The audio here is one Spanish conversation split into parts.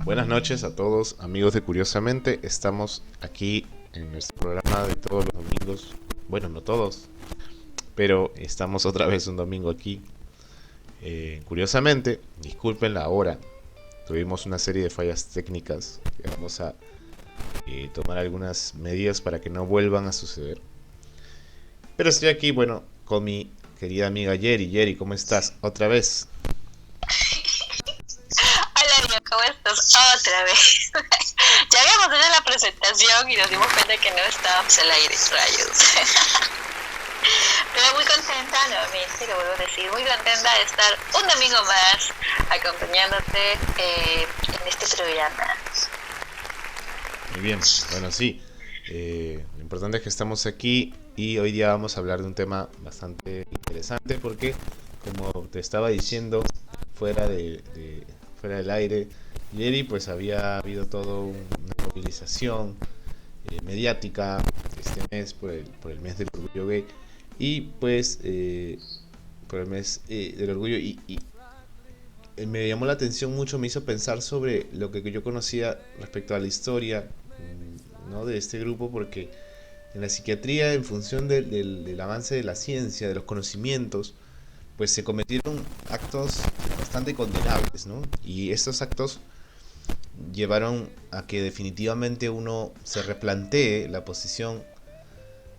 Buenas noches a todos, amigos de Curiosamente. Estamos aquí en nuestro programa de todos los domingos. Bueno, no todos, pero estamos otra vez un domingo aquí. Curiosamente, disculpen la hora. Tuvimos una serie de fallas técnicas que vamos a tomar algunas medidas para que no vuelvan a suceder. Pero estoy aquí, bueno, con mi querida amiga Yeri. Yeri, ¿cómo estás? Otra vez. Hola, Río, ¿cómo estás? Otra vez. Ya habíamos hecho la presentación y nos dimos cuenta que no estábamos al aire, rayos. Pero muy contenta, nuevamente, lo vuelvo a decir, muy contenta de estar un domingo más acompañándote en este programa. Muy bien, bueno, sí. Lo importante es que estamos aquí y hoy día vamos a hablar de un tema bastante interesante porque, como te estaba diciendo, fuera fuera del aire, Jerry, pues había habido toda una movilización mediática este mes por el mes del orgullo gay y pues por el mes del orgullo y me llamó la atención mucho, me hizo pensar sobre lo que yo conocía respecto a la historia, ¿no?, de este grupo, porque en la psiquiatría, en función del avance de la ciencia, de los conocimientos, pues se cometieron actos bastante condenables, ¿no? Y estos actos llevaron a que definitivamente uno se replantee la posición,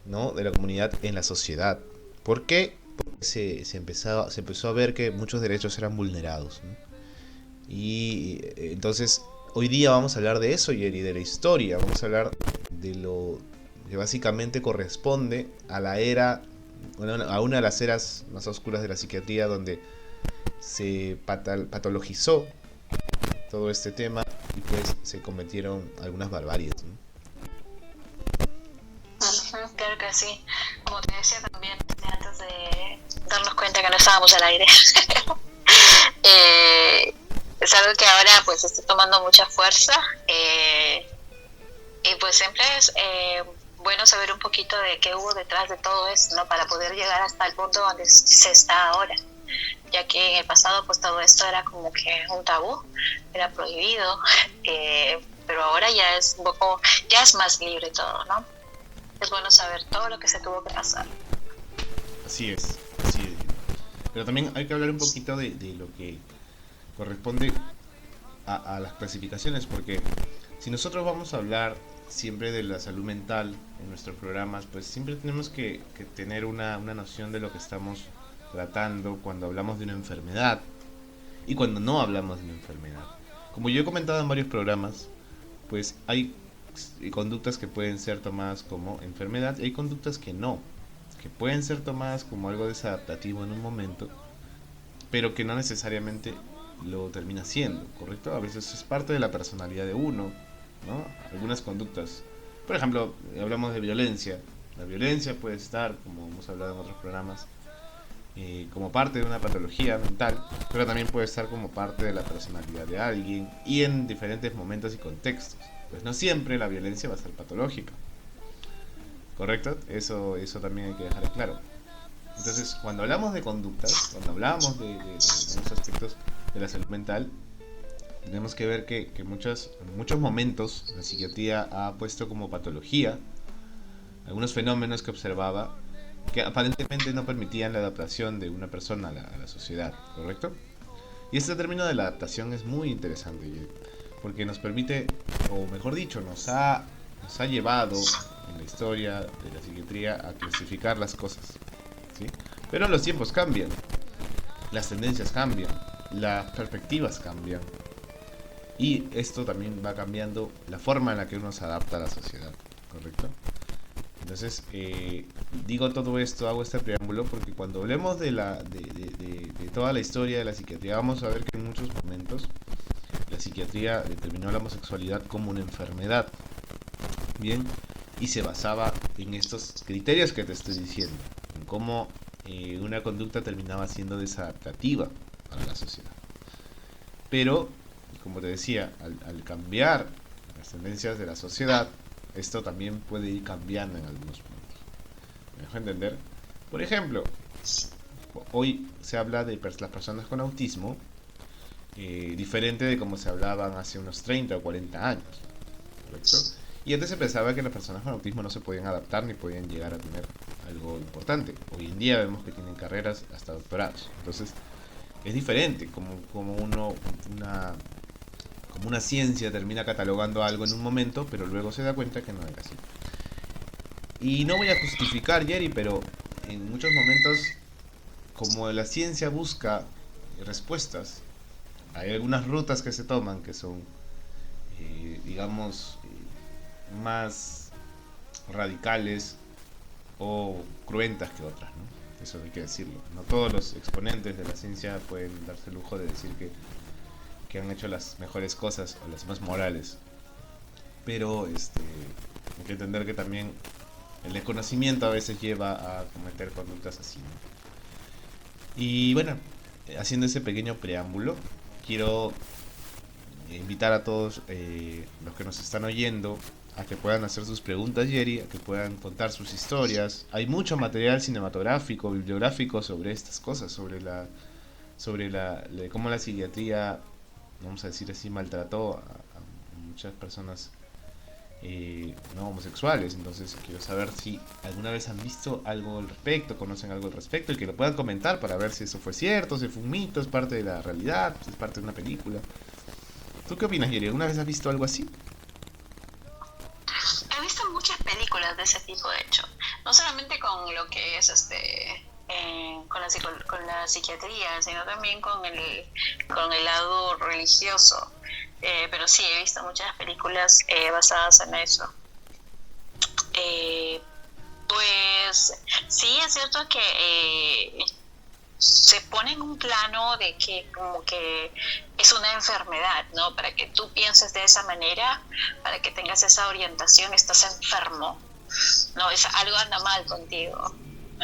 ¿no?, de la comunidad en la sociedad. ¿Por qué? Porque se empezó a ver que muchos derechos eran vulnerados, ¿no? Y entonces hoy día vamos a hablar de eso, Yeri, de la historia. Vamos a hablar de lo que básicamente corresponde a la era, bueno, a una de las eras más oscuras de la psiquiatría, donde se patologizó todo este tema y pues se cometieron algunas barbaries, ¿no? Claro que sí. Como te decía también, antes de darnos cuenta que no estábamos al aire, eh, es algo que ahora pues está tomando mucha fuerza y pues siempre es bueno saber un poquito de qué hubo detrás de todo esto, ¿no? Para poder llegar hasta el punto donde se está ahora, ya que en el pasado pues todo esto era como que un tabú, era prohibido, pero ahora ya es un poco, ya es más libre todo, ¿no? Es bueno saber todo lo que se tuvo que pasar. Así es, así es. Pero también hay que hablar un poquito de lo que corresponde a las clasificaciones, porque si nosotros vamos a hablar siempre de la salud mental en nuestros programas, pues siempre tenemos que tener una noción de lo que estamos tratando cuando hablamos de una enfermedad y cuando no hablamos de una enfermedad. Como yo he comentado en varios programas, pues hay conductas que pueden ser tomadas como enfermedad y hay conductas que no, que pueden ser tomadas como algo desadaptativo en un momento, pero que no necesariamente lo termina siendo, ¿correcto? A veces es parte de la personalidad de uno, ¿no? Algunas conductas. Por ejemplo, hablamos de violencia. La violencia puede estar, como hemos hablado en otros programas, como parte de una patología mental, pero también puede estar como parte de la personalidad de alguien y en diferentes momentos y contextos. Pues no siempre la violencia va a ser patológica, ¿correcto? Eso también hay que dejar claro. Entonces, cuando hablamos de conductas, cuando hablamos de los aspectos de la salud mental, tenemos que ver que en muchos momentos la psiquiatría ha puesto como patología algunos fenómenos que observaba que aparentemente no permitían la adaptación de una persona a la sociedad, ¿correcto? Y este término de la adaptación es muy interesante, porque nos permite, o mejor dicho, nos ha llevado en la historia de la psiquiatría a clasificar las cosas, ¿sí? Pero los tiempos cambian, las tendencias cambian, las perspectivas cambian, y esto también va cambiando la forma en la que uno se adapta a la sociedad, ¿correcto? Entonces, digo todo esto, hago este preámbulo, porque cuando hablemos de toda la historia de la psiquiatría, vamos a ver que en muchos momentos la psiquiatría determinó la homosexualidad como una enfermedad, ¿bien? Y se basaba en estos criterios que te estoy diciendo, en cómo una conducta terminaba siendo desadaptativa para la sociedad. Pero, como te decía, al cambiar las tendencias de la sociedad, esto también puede ir cambiando en algunos puntos. ¿Me dejo entender? Por ejemplo, hoy se habla de las personas con autismo diferente de como se hablaban hace unos 30 o 40 años, ¿correcto? Y antes se pensaba que las personas con autismo no se podían adaptar ni podían llegar a tener algo importante. Hoy en día vemos que tienen carreras hasta doctorados. Entonces es diferente como como una ciencia termina catalogando algo en un momento, pero luego se da cuenta que no era así. Y no voy a justificar, Jerry, pero en muchos momentos, como la ciencia busca respuestas, hay algunas rutas que se toman que son, digamos, más radicales o cruentas que otras, ¿no? Eso hay que decirlo. No todos los exponentes de la ciencia pueden darse el lujo de decir que han hecho las mejores cosas o las más morales. Pero hay que entender que también el desconocimiento a veces lleva a cometer conductas así, ¿no? Y bueno, haciendo ese pequeño preámbulo, quiero invitar a todos los que nos están oyendo a que puedan hacer sus preguntas, Jerry, a que puedan contar sus historias. Hay mucho material cinematográfico, bibliográfico sobre estas cosas, sobre cómo la psiquiatría, vamos a decir así, maltrató a muchas personas no homosexuales. Entonces quiero saber si alguna vez han visto algo al respecto, conocen algo al respecto, y que lo puedan comentar para ver si eso fue cierto, si fue un mito, es parte de la realidad, es parte de una película. ¿Tú qué opinas, Yeri? ¿Alguna vez has visto algo así? He visto muchas películas de ese tipo, de hecho, no solamente con lo que es con la psiquiatría, sino también con el lado religioso. Pero sí, he visto muchas películas basadas en eso. Eh, pues sí, es cierto que se pone en un plano de que como que es una enfermedad, ¿no? Para que tú pienses de esa manera, para que tengas esa orientación, estás enfermo, ¿no? Es algo anda mal contigo,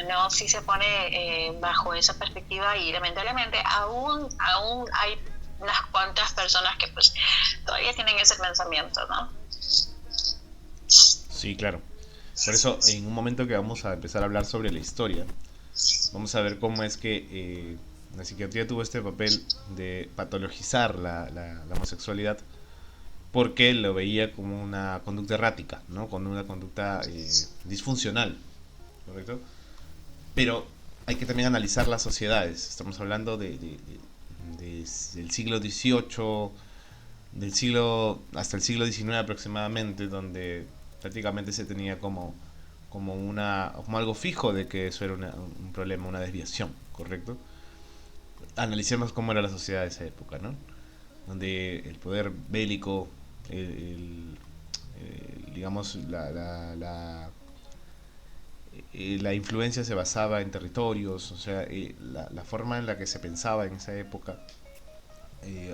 ¿no? Sí se pone bajo esa perspectiva y lamentablemente aún hay unas cuantas personas que pues todavía tienen ese pensamiento, ¿no? Sí, claro. Por eso, en un momento que vamos a empezar a hablar sobre la historia, vamos a ver cómo es que la psiquiatría tuvo este papel de patologizar la homosexualidad porque lo veía como una conducta errática, ¿no? Como una conducta disfuncional, ¿correcto? Pero hay que también analizar las sociedades. Estamos hablando del siglo XVIII, del siglo hasta el siglo XIX aproximadamente, donde prácticamente se tenía como algo fijo de que eso era un problema, una desviación, ¿correcto? Analicemos cómo era la sociedad de esa época, ¿no? Donde el poder bélico, digamos, la influencia se basaba en territorios, o sea, la forma en la que se pensaba en esa época,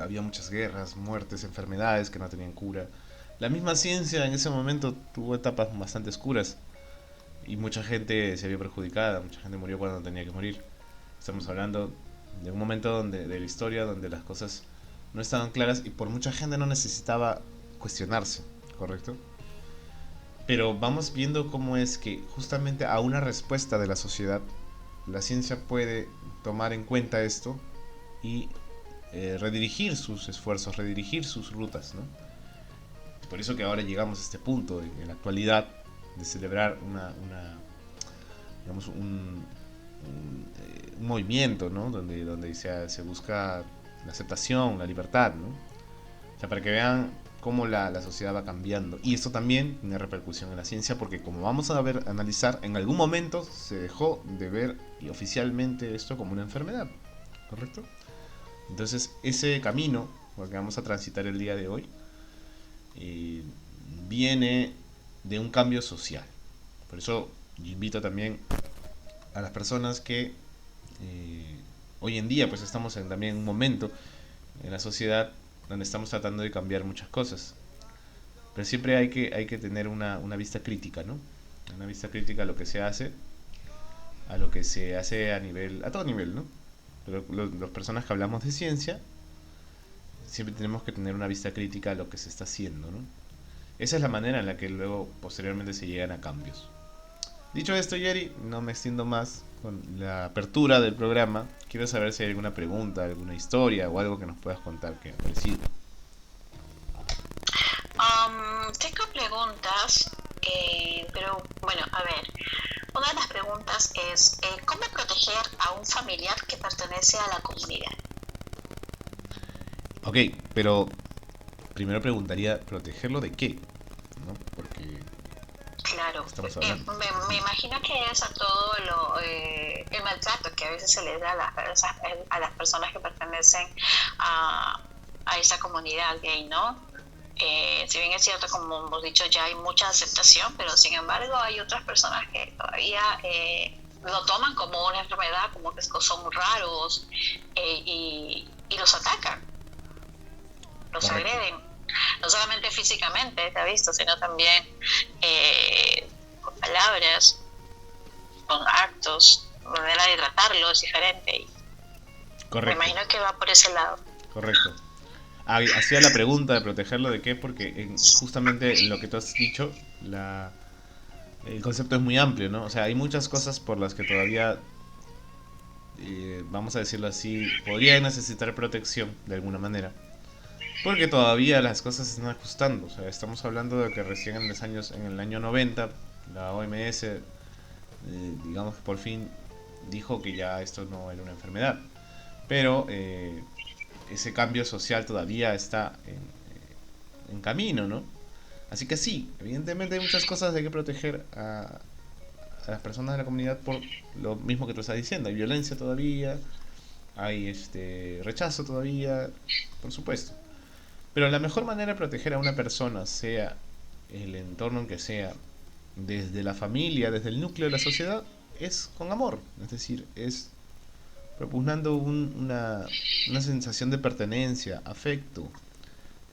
había muchas guerras, muertes, enfermedades que no tenían cura. La misma ciencia en ese momento tuvo etapas bastante oscuras y mucha gente se vio perjudicada, mucha gente murió cuando tenía que morir. Estamos hablando de un momento de la historia donde las cosas no estaban claras y por mucha gente no necesitaba cuestionarse, ¿correcto? Pero vamos viendo cómo es que justamente a una respuesta de la sociedad, la ciencia puede tomar en cuenta esto y redirigir sus esfuerzos, redirigir sus rutas, ¿no? Por eso que ahora llegamos a este punto en la actualidad de celebrar digamos un movimiento, ¿no? Donde se busca la aceptación, la libertad, ¿no? O sea, para que vean cómo la sociedad va cambiando. Y esto también tiene repercusión en la ciencia porque como vamos a ver, analizar, en algún momento se dejó de ver y oficialmente esto como una enfermedad, ¿correcto? Entonces ese camino, porque vamos a transitar el día de hoy, viene de un cambio social. Por eso yo invito también a las personas que hoy en día pues estamos en también un momento en la sociedad donde estamos tratando de cambiar muchas cosas. Pero siempre hay que tener una vista crítica, ¿no? Una vista crítica a lo que se hace, a lo que se hace a todo nivel, ¿no? Pero las personas que hablamos de ciencia, siempre tenemos que tener una vista crítica a lo que se está haciendo, ¿no? Esa es la manera en la que luego, posteriormente, se llegan a cambios. Dicho esto, Jerry, no me extiendo más. con la apertura del programa, quiero saber si hay alguna pregunta, alguna historia o algo que nos puedas contar que ha parecido. Tengo preguntas, pero bueno, a ver. Una de las preguntas es, ¿cómo proteger a un familiar que pertenece a la comunidad? Ok, pero primero preguntaría, ¿protegerlo de qué? ¿No? Porque Claro, estamos hablando. me imagino que es a todo el maltrato que a veces se les da a las personas que pertenecen a, a esa comunidad gay, ¿no? Si bien es cierto, como hemos dicho, ya hay mucha aceptación, pero sin embargo hay otras personas que todavía lo toman como una enfermedad, como que son raros, y los atacan, los Correcto. agreden, no solamente físicamente, te ha visto, sino también con palabras, con actos, la manera de tratarlo es diferente, y me Correcto, imagino que va por ese lado. correcto. Hacía la pregunta de protegerlo de qué, porque justamente en lo que tú has dicho, el concepto es muy amplio, ¿no? O sea, hay muchas cosas por las que todavía, vamos a decirlo así, podría necesitar protección de alguna manera. Porque todavía las cosas se están ajustando. O sea, estamos hablando de que recién en el año 90, la OMS, digamos que por fin dijo que ya esto no era una enfermedad. Pero ese cambio social todavía está en camino, ¿no? Así que sí, evidentemente hay muchas cosas de que proteger a las personas de la comunidad por lo mismo que tú estás diciendo. Hay violencia todavía, hay rechazo todavía, por supuesto. Pero la mejor manera de proteger a una persona, sea el entorno en que sea, desde la familia, desde el núcleo de la sociedad, es con amor. Es decir, es propugnando una sensación de pertenencia, afecto,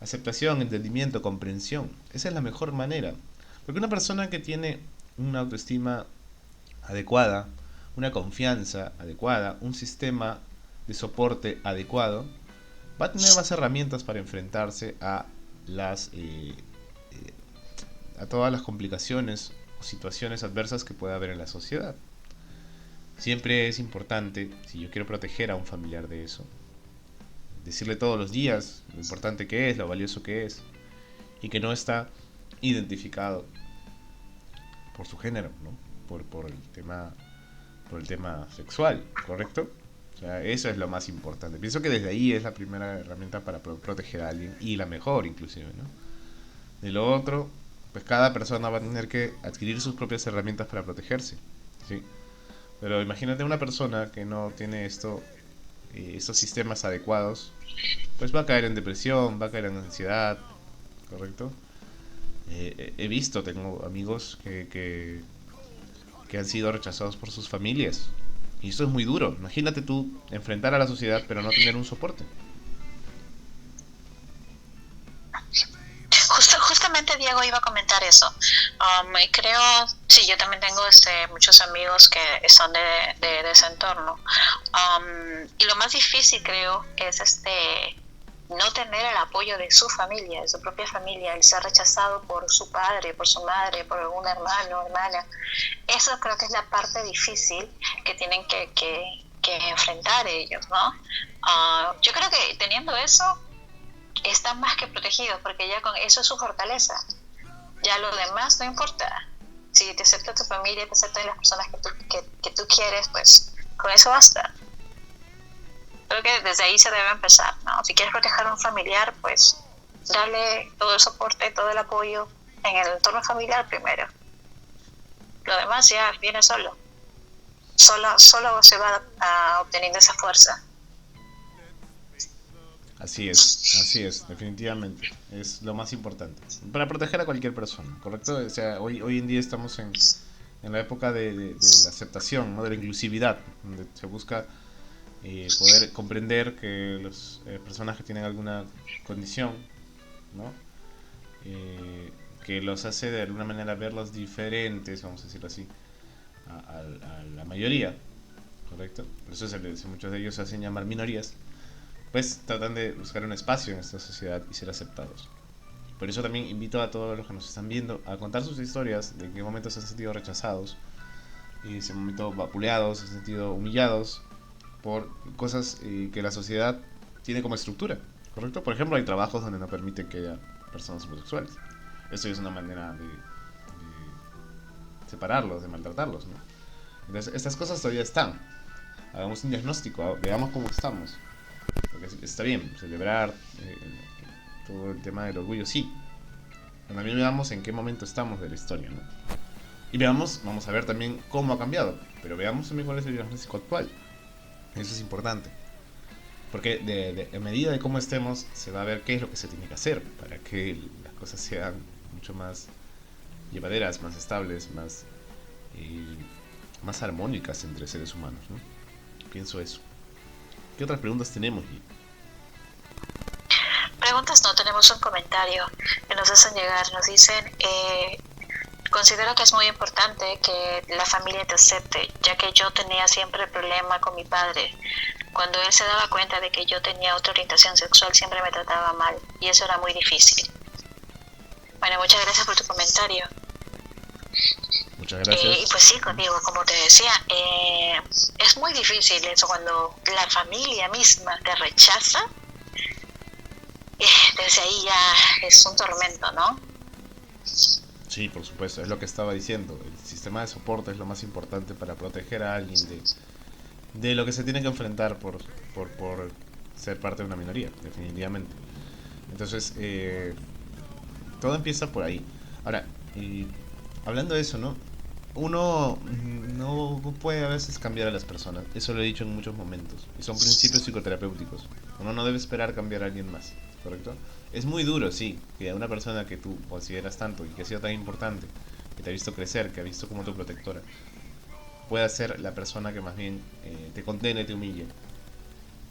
aceptación, entendimiento, comprensión. Esa es la mejor manera. Porque una persona que tiene una autoestima adecuada, una confianza adecuada, un sistema de soporte adecuado, va a tener más herramientas para enfrentarse a las a todas las complicaciones o situaciones adversas que pueda haber en la sociedad. Siempre es importante, si yo quiero proteger a un familiar de eso, decirle todos los días lo importante que es, lo valioso que es, y que no está identificado por su género, ¿no? Por por el tema sexual, ¿correcto? O sea, eso es lo más importante. Pienso que desde ahí es la primera herramienta para proteger a alguien y la mejor inclusive, ¿no? De lo otro, pues cada persona va a tener que adquirir sus propias herramientas para protegerse, ¿sí? Pero imagínate una persona que no tiene estos sistemas adecuados, pues va a caer en depresión, va a caer en ansiedad, ¿correcto? He visto, tengo amigos que han sido rechazados por sus familias. Y esto es muy duro. Imagínate tú enfrentar a la sociedad pero no tener un soporte. Justamente Diego iba a comentar eso. Y creo, sí, yo también tengo muchos amigos que son de ese entorno. Y lo más difícil creo es no tener el apoyo de su familia, de su propia familia, el ser rechazado por su padre, por su madre, por algún hermano o hermana. Eso creo que es la parte difícil que tienen que enfrentar ellos, ¿no? Yo creo que teniendo eso, están más que protegidos, porque ya con eso es su fortaleza. Ya lo demás no importa. Si te acepta tu familia, te aceptan las personas que tú quieres, pues con eso basta. Creo que desde ahí se debe empezar, ¿no? Si quieres proteger a un familiar, pues darle todo el soporte, todo el apoyo en el entorno familiar primero. Lo demás ya viene solo. Solo se va obteniendo esa fuerza. Así es, definitivamente. Es lo más importante. Para proteger a cualquier persona, ¿correcto? O sea, hoy en día estamos en la época de la aceptación, ¿no? De la inclusividad, donde se busca poder comprender que las personas que tienen alguna condición, ¿no? Que los hace de alguna manera verlos diferentes, vamos a decirlo así, a la mayoría, ¿correcto? Por eso muchos de ellos se hacen llamar minorías, pues tratan de buscar un espacio en esta sociedad y ser aceptados. Por eso también invito a todos los que nos están viendo a contar sus historias de en qué momentos se han sentido rechazados, se han sentido vapuleados, se han sentido humillados por cosas que la sociedad tiene como estructura, ¿correcto? Por ejemplo, hay trabajos donde no permite que haya personas homosexuales. Eso es una manera de separarlos, de maltratarlos, ¿no? Entonces, estas cosas todavía están. Hagamos un diagnóstico, veamos cómo estamos. Porque está bien, celebrar todo el tema del orgullo, sí. Pero también veamos en qué momento estamos de la historia, ¿no? Y veamos, vamos a ver también cómo ha cambiado. Pero veamos también cuál es el diagnóstico actual. Eso es importante. Porque a medida de cómo estemos, se va a ver qué es lo que se tiene que hacer para que las cosas sean mucho más llevaderas, más estables, más armónicas entre seres humanos, ¿no? Pienso eso. ¿Qué otras preguntas tenemos, G? Preguntas no, tenemos un comentario que nos hacen llegar. Nos dicen, considero que es muy importante que la familia te acepte, ya que yo tenía siempre el problema con mi padre. Cuando él se daba cuenta de que yo tenía otra orientación sexual, siempre me trataba mal, y eso era muy difícil. Bueno, muchas gracias por tu comentario. Muchas gracias. Y pues sí, conmigo, como te decía, es muy difícil eso cuando la familia misma te rechaza. Desde ahí ya es un tormento, ¿no? Sí, por supuesto, es lo que estaba diciendo. El sistema de soporte es lo más importante para proteger a alguien de lo que se tiene que enfrentar por ser parte de una minoría, definitivamente. Entonces, todo empieza por ahí. Ahora, hablando de eso, ¿no? Uno no puede a veces cambiar a las personas. Eso lo he dicho en muchos momentos. Y son principios psicoterapéuticos. Uno no debe esperar cambiar a alguien más, ¿correcto? Es muy duro, sí, que a una persona que tú consideras tanto y que ha sido tan importante, que te ha visto crecer, que ha visto como tu protectora, pueda ser la persona que más bien te condene, te humille.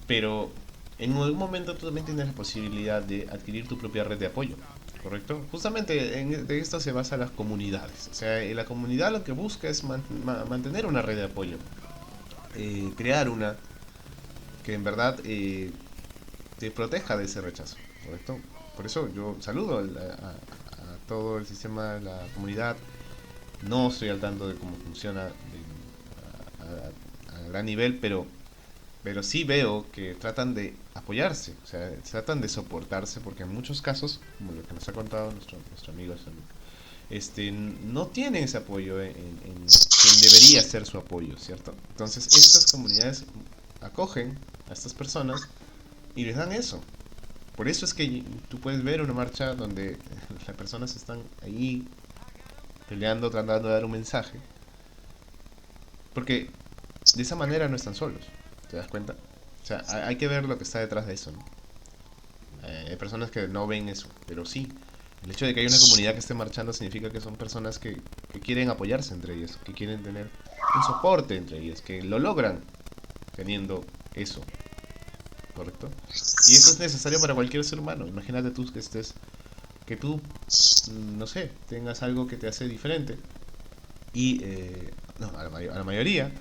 Pero en algún momento tú también tienes la posibilidad de adquirir tu propia red de apoyo, ¿correcto? Justamente de esto se basa las comunidades. O sea, la comunidad lo que busca es mantener una red de apoyo, crear una que en verdad te proteja de ese rechazo, ¿correcto? Por eso yo saludo a todo el sistema de la comunidad. No estoy al tanto de cómo funciona a gran nivel, pero sí veo que tratan de apoyarse, o sea, tratan de soportarse, porque en muchos casos, como lo que nos ha contado nuestro amigo, no tienen ese apoyo en quien debería ser su apoyo, ¿cierto? Entonces estas comunidades acogen a estas personas y les dan eso. Por eso es que tú puedes ver una marcha donde las personas están ahí peleando, tratando de dar un mensaje, porque de esa manera no están solos, ¿te das cuenta? O sea, hay que ver lo que está detrás de eso, ¿no? Hay personas que no ven eso, pero sí, el hecho de que haya una comunidad que esté marchando significa que son personas que quieren apoyarse entre ellas, que quieren tener un soporte entre ellas, que lo logran teniendo eso, ¿correcto? Y eso es necesario para cualquier ser humano. Imagínate tú que tú, no sé, tengas algo que te hace diferente y, no, a la mayoría,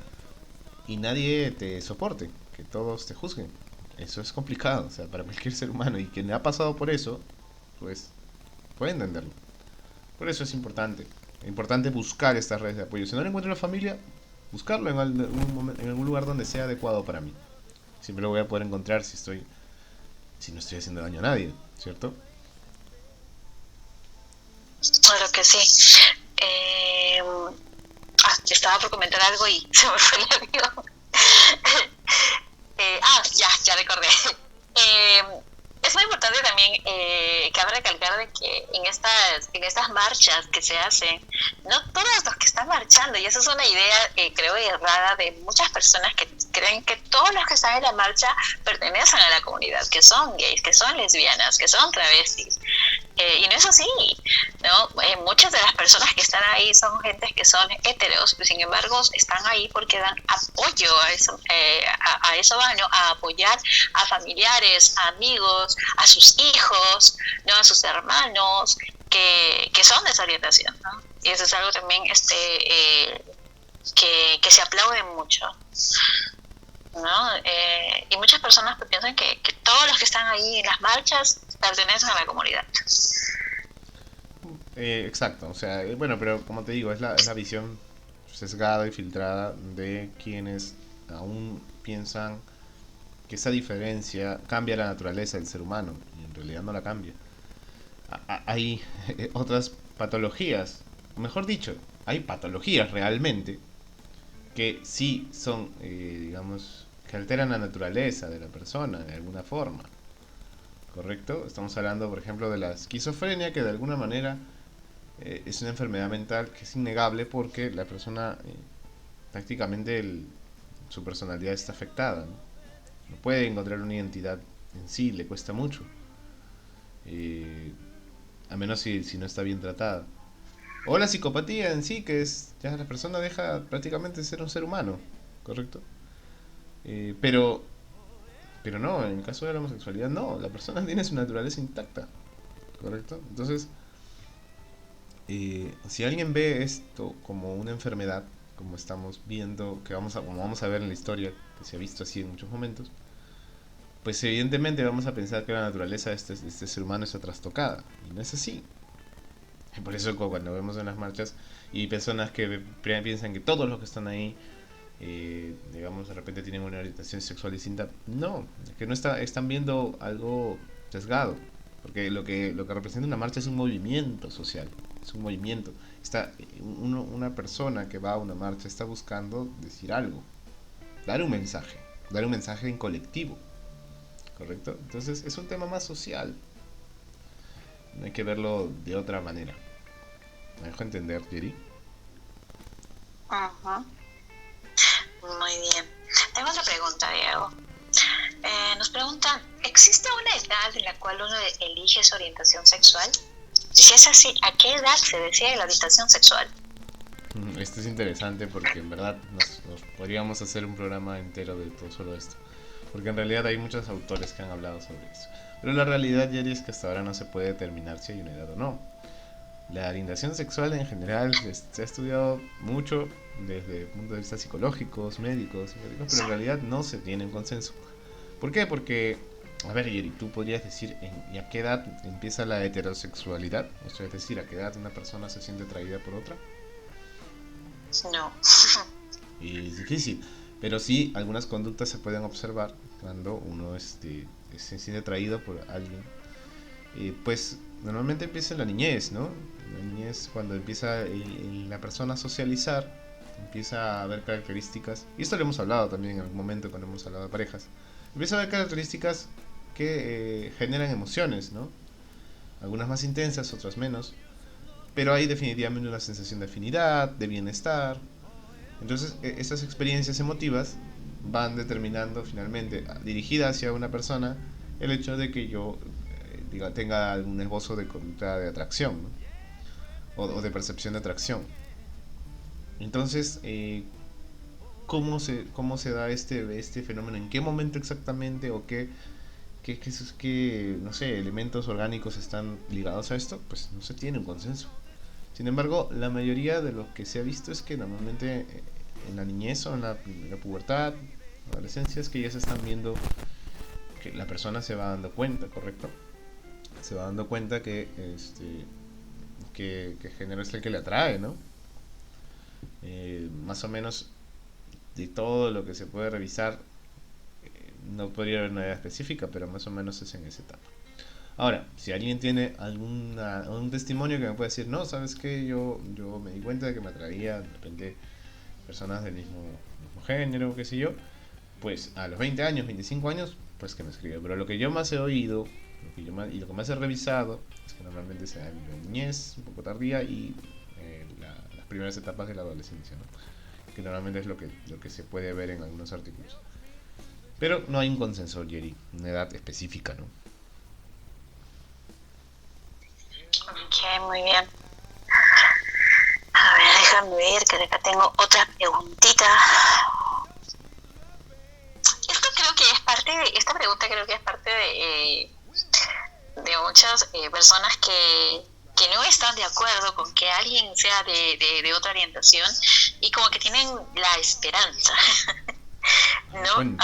y nadie te soporte, que todos te juzguen. Eso es complicado, o sea, para cualquier ser humano, y quien ha pasado por eso, pues puede entenderlo. Por eso es importante buscar estas redes de apoyo. Si no lo encuentro en la familia, buscarlo en algún lugar donde sea adecuado para mí. Siempre lo voy a poder encontrar si no estoy haciendo daño a nadie, ¿cierto? Claro que sí. Yo estaba por comentar algo y se me fue el avión. Ya recordé. Es muy importante también, cabe recalcar de que en estas marchas que se hacen, no todos los que están marchando, y esa es una idea creo errada de muchas personas que creen que todos los que están en la marcha pertenecen a la comunidad, que son gays, que son lesbianas, que son travestis. Y no es así, ¿no? Muchas de las personas que están ahí son gentes que son heteros, pero sin embargo están ahí porque dan apoyo a eso, a eso van, ¿no? A apoyar a familiares, a amigos, a sus hijos, ¿no? A sus hermanos que son de esa orientación, ¿no? Y eso es algo también que se aplaude mucho, ¿no? Y muchas personas piensan que todos los que están ahí en las marchas pertenecen a la comunidad. Exacto, o sea, bueno, pero como te digo, es la visión sesgada y filtrada de quienes aún piensan que esa diferencia cambia la naturaleza del ser humano, y en realidad no la cambia. Hay otras patologías, mejor dicho, hay patologías realmente que sí son, digamos, que alteran la naturaleza de la persona de alguna forma, ¿correcto? Estamos hablando, por ejemplo, de la esquizofrenia, que de alguna manera es una enfermedad mental que es innegable porque la persona prácticamente su personalidad está afectada, ¿no? No puede encontrar una identidad en sí, le cuesta mucho, eh, a menos si no está bien tratada. O la psicopatía en sí, que es ya la persona deja prácticamente de ser un ser humano, ¿correcto? Eh, pero, pero no, en el caso de la homosexualidad no, la persona tiene su naturaleza intacta, ¿correcto? Entonces, si alguien ve esto como una enfermedad, como estamos viendo, como vamos a ver en la historia, que se ha visto así en muchos momentos, pues evidentemente vamos a pensar que la naturaleza de este ser humano está trastocada, y no es así. Y por eso cuando vemos en las marchas y personas que piensan que todos los que están ahí, digamos, de repente tienen una orientación sexual distinta, no, es que no están viendo algo sesgado, porque lo que representa una marcha es un movimiento social, es un movimiento. Una persona que va a una marcha está buscando decir algo, dar un mensaje en colectivo, ¿correcto? Entonces es un tema más social, no hay que verlo de otra manera. ¿Me dejo entender, Jerry? Ujú. Muy bien. Tengo otra pregunta, Diego. Nos preguntan, ¿existe una edad en la cual uno elige su orientación sexual? Si es así, ¿a qué edad se decide la orientación sexual? Esto es interesante porque en verdad nos podríamos hacer un programa entero de todo solo esto. Porque en realidad hay muchos autores que han hablado sobre eso. Pero la realidad, Jerry, es que hasta ahora no se puede determinar si hay una edad o no. La orientación sexual en general se ha estudiado mucho desde puntos de vista psicológicos, médicos, pero en realidad no se tiene un consenso. ¿Por qué? Porque, a ver, Yeri, tú podrías decir ¿y a qué edad empieza la heterosexualidad? Esto es decir, ¿a qué edad una persona se siente atraída por otra? No. Y es difícil, pero sí algunas conductas se pueden observar cuando uno se siente atraído por alguien. Pues normalmente empieza en la niñez, ¿no? La niñez cuando empieza la persona a socializar, empieza a ver características, y esto lo hemos hablado también en algún momento cuando hemos hablado de parejas, empieza a ver características que generan emociones, ¿no? Algunas más intensas, otras menos, pero hay definitivamente una sensación de afinidad, de bienestar. Entonces, estas experiencias emotivas van determinando finalmente, dirigida hacia una persona, el hecho de que yo tenga algún esbozo de conducta de atracción, ¿no? O de percepción de atracción. Entonces, cómo se da este fenómeno? ¿En qué momento exactamente? ¿O qué no sé, elementos orgánicos están ligados a esto? Pues no se tiene un consenso. Sin embargo, la mayoría de lo que se ha visto es que normalmente en la niñez o en la pubertad, adolescencia, es que ya se están viendo que la persona se va dando cuenta, ¿correcto? Se va dando cuenta que género es el que le atrae, ¿no? Más o menos de todo lo que se puede revisar, no podría haber una edad específica, pero más o menos es en esa etapa. Ahora, si alguien tiene algún testimonio que me puede decir, no, ¿sabes qué? Yo me di cuenta de que me atraía de repente personas del mismo género, qué sé yo, pues a los 20 años, 25 años, pues que me escriba. Pero lo que yo más he oído, y lo que más he revisado, es que normalmente se da en la niñez, un poco tardía, y las primeras etapas de la adolescencia, ¿no? Que normalmente es lo que se puede ver en algunos artículos. Pero no hay un consenso, Jerry, una edad específica, ¿no? Ok, muy bien. A ver, déjame ver que acá tengo otra preguntita. Esta pregunta creo que es parte de muchas personas que no están de acuerdo con que alguien sea de otra orientación y como que tienen la esperanza, ¿no? En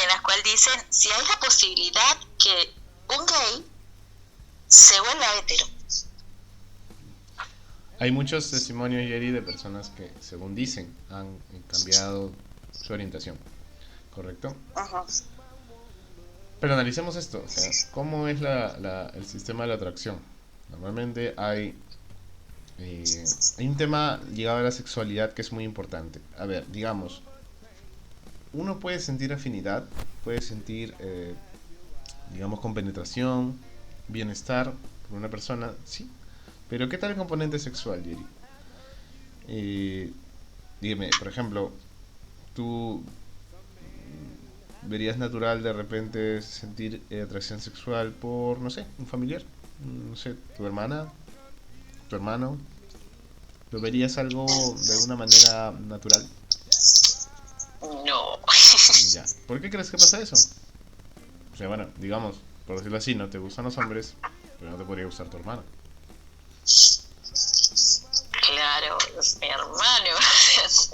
la cual dicen, si hay la posibilidad que un gay se vuelva hetero. Hay muchos testimonios, Yeri, de personas que, según dicen, han cambiado su orientación, ¿correcto? Ajá. Pero analicemos esto, o sea, ¿cómo es el sistema de la atracción? Normalmente hay un tema ligado a la sexualidad que es muy importante. A ver, digamos, uno puede sentir afinidad, puede sentir, digamos, compenetración, bienestar por una persona, sí. Pero ¿qué tal el componente sexual, Yeri? Eh, Dígame, por ejemplo, tú verías natural de repente sentir atracción sexual por, no sé, un familiar, no sé, tu hermana, tu hermano, ¿lo verías algo de alguna manera natural? No. Ya. ¿Por qué crees que pasa eso? O sea, bueno, digamos, por decirlo así, no te gustan los hombres, pero no te podría gustar tu hermano. Claro, es mi hermano.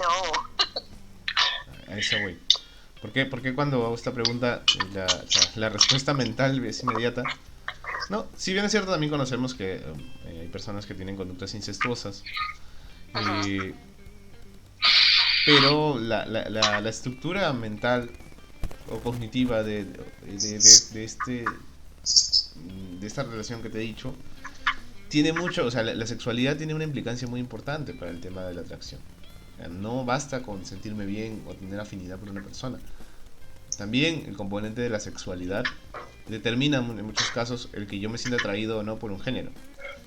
No. A eso voy. ¿Por qué? Porque cuando hago esta pregunta, la respuesta mental es inmediata. No, si bien es cierto, también conocemos que hay personas que tienen conductas incestuosas. Ajá. eh, pero la estructura mental o cognitiva de esta relación que te he dicho tiene mucho, o sea, la sexualidad tiene una implicancia muy importante para el tema de la atracción. O sea, no basta con sentirme bien o tener afinidad por una persona. También el componente de la sexualidad determina en muchos casos el que yo me sienta atraído o no por un género.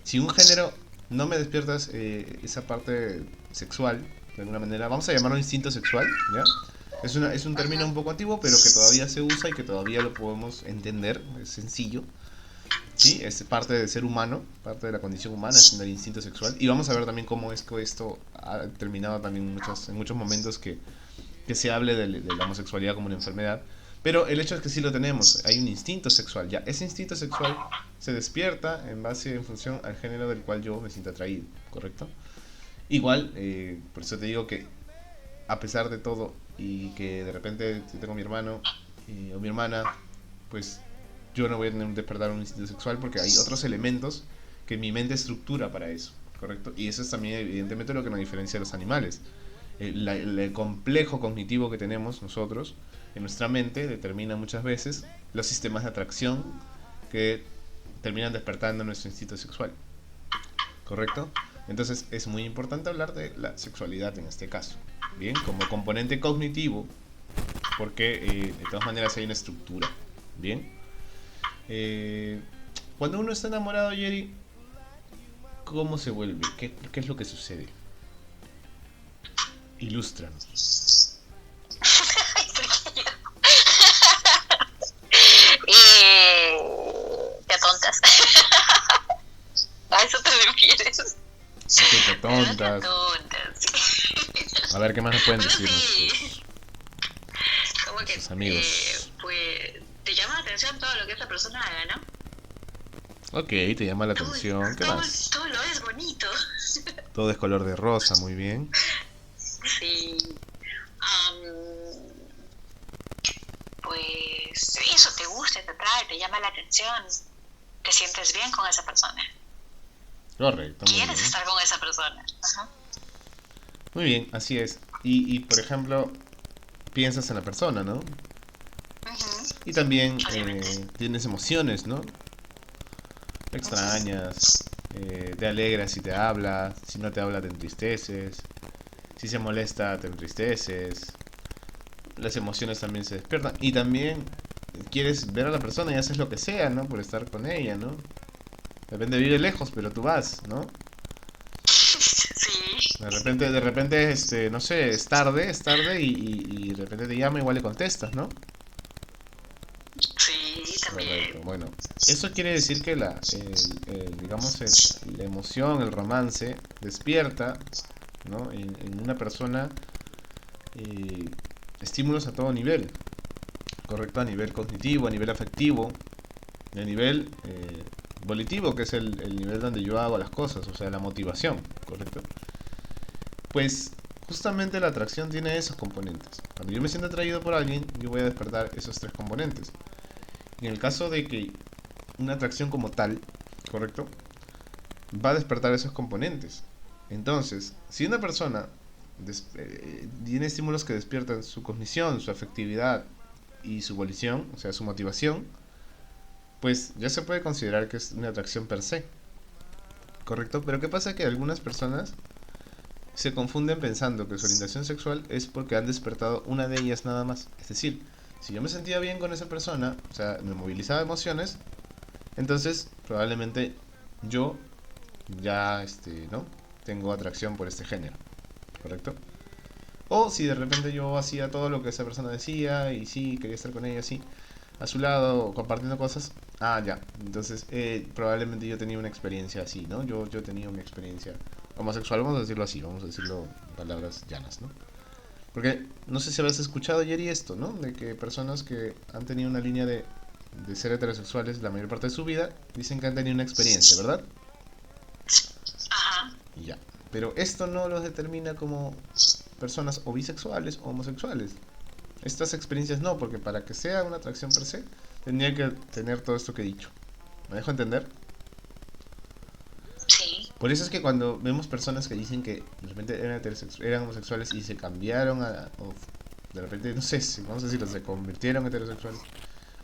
Si un género no me despiertas esa parte sexual, de alguna manera, vamos a llamarlo instinto sexual, ¿ya? Es un término un poco antiguo, pero que todavía se usa y que todavía lo podemos entender, es sencillo. ¿Sí? Es parte del ser humano, parte de la condición humana, es el instinto sexual. Y vamos a ver también cómo es que esto ha determinado también en muchos momentos que se hable de la homosexualidad como una enfermedad. Pero el hecho es que sí lo tenemos, hay un instinto sexual. Ya, ese instinto sexual se despierta en función al género del cual yo me siento atraído, ¿correcto? Igual, por eso te digo que a pesar de todo y que de repente si tengo mi hermano o mi hermana, pues yo no voy a tener un despertar un instinto sexual porque hay otros elementos que mi mente estructura para eso, ¿correcto? Y eso es también evidentemente lo que nos diferencia de los animales. El complejo cognitivo que tenemos nosotros en nuestra mente determina muchas veces los sistemas de atracción que terminan despertando nuestro instinto sexual, ¿correcto? Entonces es muy importante hablar de la sexualidad en este caso, bien, como componente cognitivo, porque de todas maneras hay una estructura, bien. Eh, Cuando uno está enamorado, Jerry, ¿cómo se vuelve? ¿Qué es lo que sucede? Ilústranos. Te tontas. ¿A eso te refieres? Ok, Te tontas. tontas. A ver, ¿qué más nos pueden No decir sé. Como que, nuestros amigos? pues, te llama la atención todo lo que esa persona haga, ¿no? Ok, te llama la atención. ¿Qué más? Todo lo es bonito. Todo es color de rosa, muy bien. Sí. Am, pues eso te gusta, te atrae, te llama la atención. Te sientes bien con esa persona. Correcto, muy Quieres bien. estar con esa persona. Ajá. Muy bien, así es. Por ejemplo, piensas en la persona, ¿no? Ujú. Y también Obviamente. tienes emociones, ¿no? Te extrañas, te alegras si te habla, si no te habla te entristeces, si se molesta te entristeces, las emociones también se despiertan y también quieres ver a la persona y haces lo que sea, ¿no? Por estar con ella, ¿no? De repente vive lejos, pero tú vas, ¿no? Sí, De repente, no sé, es tarde y de repente te llama, igual le contestas, ¿no? sí, Correcto, también. bueno, eso quiere decir que digamos, la emoción, el romance, despierta, ¿no? En una persona eh, estímulos a todo nivel, correcto, a nivel cognitivo, a nivel afectivo, y a nivel volitivo, que es el nivel donde yo hago las cosas, o sea, la motivación, correcto. Pues justamente la atracción tiene esos componentes. Cuando yo me siento atraído por alguien, yo voy a despertar esos tres componentes. En el caso de que una atracción como tal, correcto, va a despertar esos componentes. Entonces, si una persona tiene estímulos que despiertan su cognición, su afectividad y su volición, o sea, su motivación, pues ya se puede considerar que es una atracción per se, ¿correcto? Pero ¿qué pasa? Que algunas personas se confunden pensando que su orientación sexual es porque han despertado una de ellas nada más. Es decir, si yo me sentía bien con esa persona, o sea, me movilizaba emociones, entonces probablemente yo ya, ¿no? Tengo atracción por este género, ¿correcto? O si de repente yo hacía todo lo que esa persona decía y sí, quería estar con ella, sí, a su lado, compartiendo cosas, ah, ya, entonces probablemente yo tenía una experiencia así, ¿no? Yo tenía una experiencia homosexual, vamos a decirlo así, vamos a decirlo en palabras llanas, ¿no? Porque no sé si habrás escuchado ayer y esto, ¿no? De que personas que han tenido una línea de ser heterosexuales la mayor parte de su vida dicen que han tenido una experiencia, ¿verdad? Ajá. Y ya. Pero esto no los determina como personas o bisexuales o homosexuales. Estas experiencias no, porque para que sea una atracción per se, tendría que tener todo esto que he dicho. ¿Me dejo entender? Sí. Por eso es que cuando vemos personas que dicen que de repente eran homosexuales y se cambiaron o de repente, no sé, vamos a decirlo, se convirtieron en heterosexuales,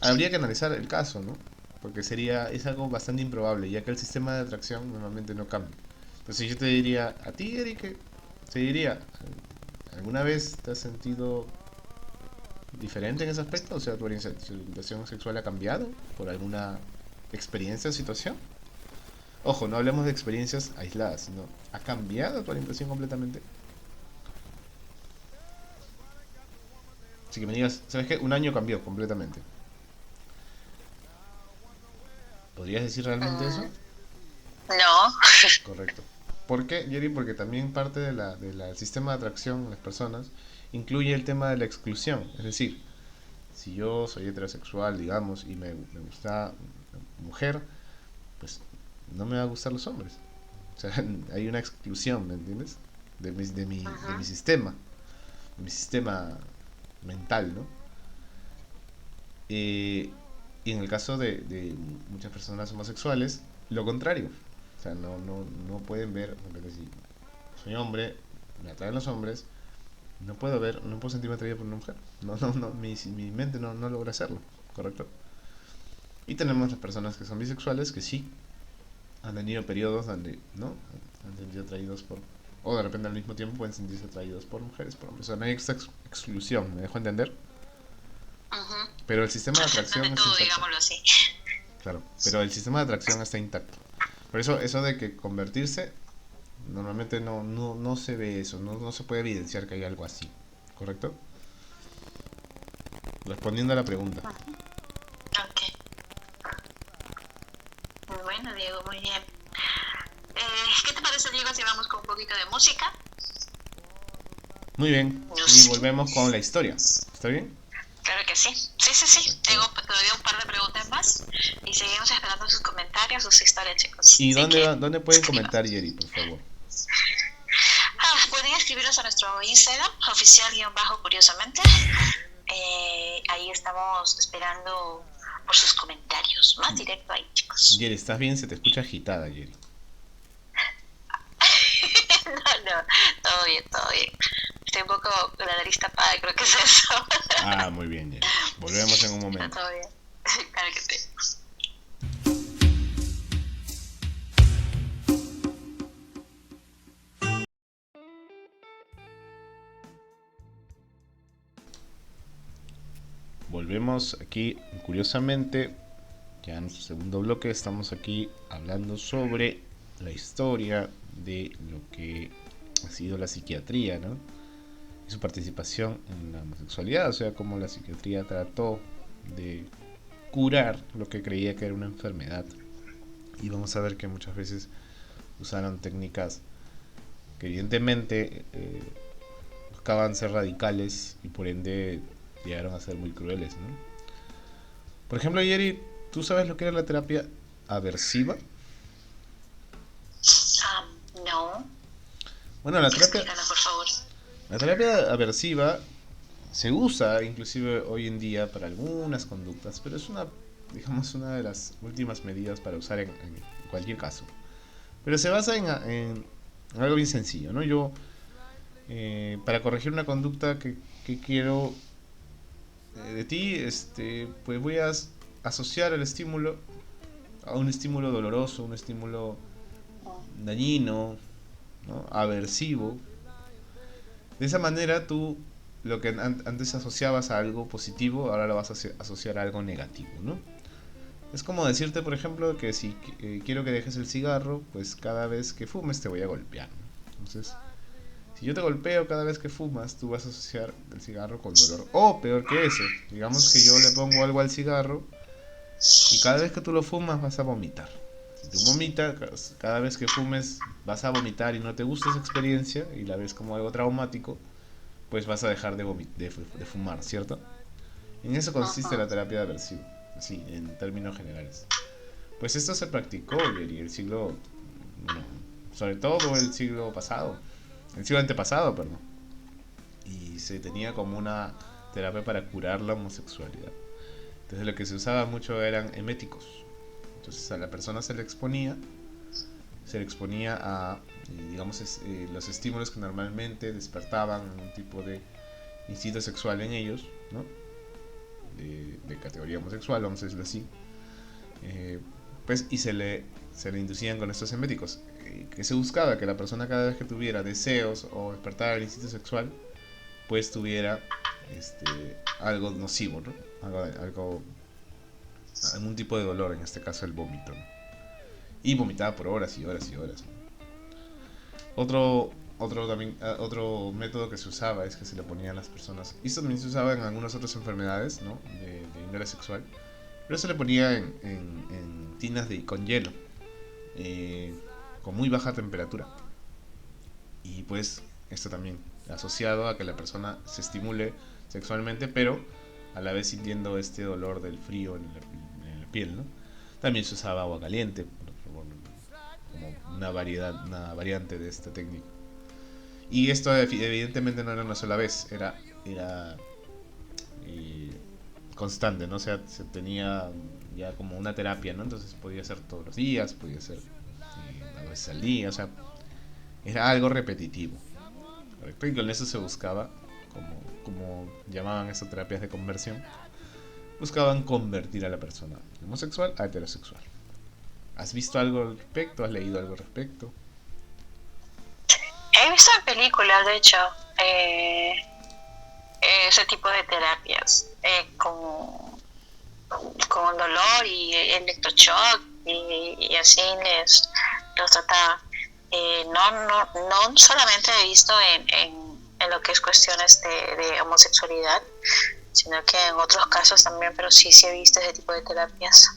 habría que analizar el caso, ¿no? Porque es algo bastante improbable, ya que el sistema de atracción normalmente no cambia. Entonces yo te diría, a ti, Eric, te diría, ¿alguna vez te has sentido diferente en ese aspecto? O sea, tu orientación sexual ha cambiado por alguna experiencia o situación. Ojo, no hablemos de experiencias aisladas, sino ¿ha cambiado tu orientación completamente? Así que me digas, ¿sabes qué? Un año cambió completamente. ¿Podrías decir realmente eso? Mm, no. Correcto. ¿Por qué, Jerry? Porque también parte del sistema de atracción en las personas incluye el tema de la exclusión. Es decir, si yo soy heterosexual, digamos, y me gusta una mujer, pues no me va a gustar los hombres. O sea, hay una exclusión, ¿me entiendes? De mi Ajá. sistema, de mi sistema mental, ¿no? Y en el caso de muchas personas homosexuales, lo contrario. O sea, no pueden ver, por ejemplo, si soy hombre, me atraen los hombres, no puedo sentirme atraído por una mujer. No, mi mente no logra hacerlo, ¿correcto? Y tenemos las personas que son bisexuales que sí han tenido periodos donde, ¿no? Han sentido atraídos por, o de repente al mismo tiempo pueden sentirse atraídos por mujeres, por hombres. O sea, no hay esta exclusión, ¿me dejo entender? Ajá. Pero el sistema de No de atracción está todo, intacto. digámoslo así. Claro, pero el sistema de atracción está intacto. Por eso de que convertirse, normalmente no se ve eso, no se puede evidenciar que hay algo así. ¿Correcto? Respondiendo a la pregunta. Ok. Bueno, Diego, muy bien. ¿Qué te parece, Diego, si vamos con un poquito de música? Muy bien. No Y sé. volvemos con la historia. ¿Está bien? Claro que sí. Sí, sí, sí. Perfecto. Tengo todavía un par de preguntas más y seguimos esperando sus comentarios, sus historias, chicos. ¿Y Así que dónde pueden escriban. comentar, Yeri, por favor? Pueden escribirnos a nuestro Instagram, oficial-curiosamente. Ahí estamos esperando por sus comentarios. Más directo ahí, chicos. Yeri, ¿estás bien? Se te escucha agitada, Yeri. No, todo bien, todo bien. Estoy un poco con la nariz tapada, creo que es eso. Ah, muy bien, Yeri. Volvemos en un Pero momento. todo bien. Claro que sí. Volvemos aquí, curiosamente, ya en nuestro segundo bloque estamos aquí hablando sobre la historia de lo que ha sido la psiquiatría, ¿no? Y su participación en la homosexualidad, o sea, cómo la psiquiatría trató de curar lo que creía que era una enfermedad. Y vamos a ver que muchas veces usaron técnicas que evidentemente buscaban ser radicales y por ende llegaron a ser muy crueles, ¿no? Por ejemplo, Yeri, ¿tú sabes lo que era la terapia aversiva? No. Bueno, Explícala, por favor. la terapia aversiva se usa inclusive hoy en día para algunas conductas, pero es digamos, una de las últimas medidas para usar en cualquier caso. Pero se basa Algo bien sencillo, ¿no? Yo, para corregir una conducta que quiero de ti, pues voy a asociar el estímulo a un estímulo doloroso, un estímulo dañino, ¿no? Aversivo. De esa manera tú lo que antes asociabas a algo positivo, ahora lo vas a asociar a algo negativo, ¿no? Es como decirte, por ejemplo, que si quiero que dejes el cigarro, pues cada vez que fumes te voy a golpear, ¿no? Entonces, si yo te golpeo cada vez que fumas, tú vas a asociar el cigarro con dolor. O peor que eso, digamos que yo le pongo algo al cigarro y cada vez que tú lo fumas vas a vomitar. Si tú vomitas, cada vez que fumes vas a vomitar y no te gusta esa experiencia y la ves como algo traumático, pues vas a dejar de fumar, ¿cierto? En eso consiste la terapia de aversivo, así, en términos generales. Pues esto se practicó y el siglo, bueno, sobre todo el siglo pasado, el siglo antepasado, perdón. Y se tenía como una terapia para curar la homosexualidad. Entonces lo que se usaba mucho eran eméticos. Entonces a la persona se le exponía a, digamos, los estímulos que normalmente despertaban un tipo de instinto sexual en ellos, ¿no? De categoría homosexual, vamos a decirlo así. Pues y se le inducían con estos eméticos. Que se buscaba que la persona cada vez que tuviera deseos o despertara el instinto sexual, pues tuviera algo nocivo, ¿no? Algún tipo de dolor, en este caso el vómito, ¿no? Y vomitaba por horas y horas y horas. Otro método que se usaba es que se le ponían a las personas, y esto también se usaba en algunas otras enfermedades, ¿no? de índole sexual, pero se le ponía en tinas con hielo, con muy baja temperatura. Y pues esto también asociado a que la persona se estimule sexualmente, pero a la vez sintiendo este dolor del frío en la piel, ¿no? También se usaba agua caliente como una variante de esta técnica. Y esto evidentemente no era una sola vez, era constante, ¿no? O sea, se tenía ya como una terapia, ¿no? Entonces podía ser todos los días, podía ser una vez al día, o sea, era algo repetitivo, ¿correcto? Y con eso se buscaba, como llamaban estas terapias de conversión, buscaban convertir a la persona homosexual a heterosexual. ¿Has visto algo al respecto? ¿Has leído algo al respecto? He visto en películas, de hecho, eh, ese tipo de terapias, con dolor y electroshock y así los trataba. No solamente he visto en lo que es cuestiones de homosexualidad, sino que en otros casos también, pero sí he visto ese tipo de terapias.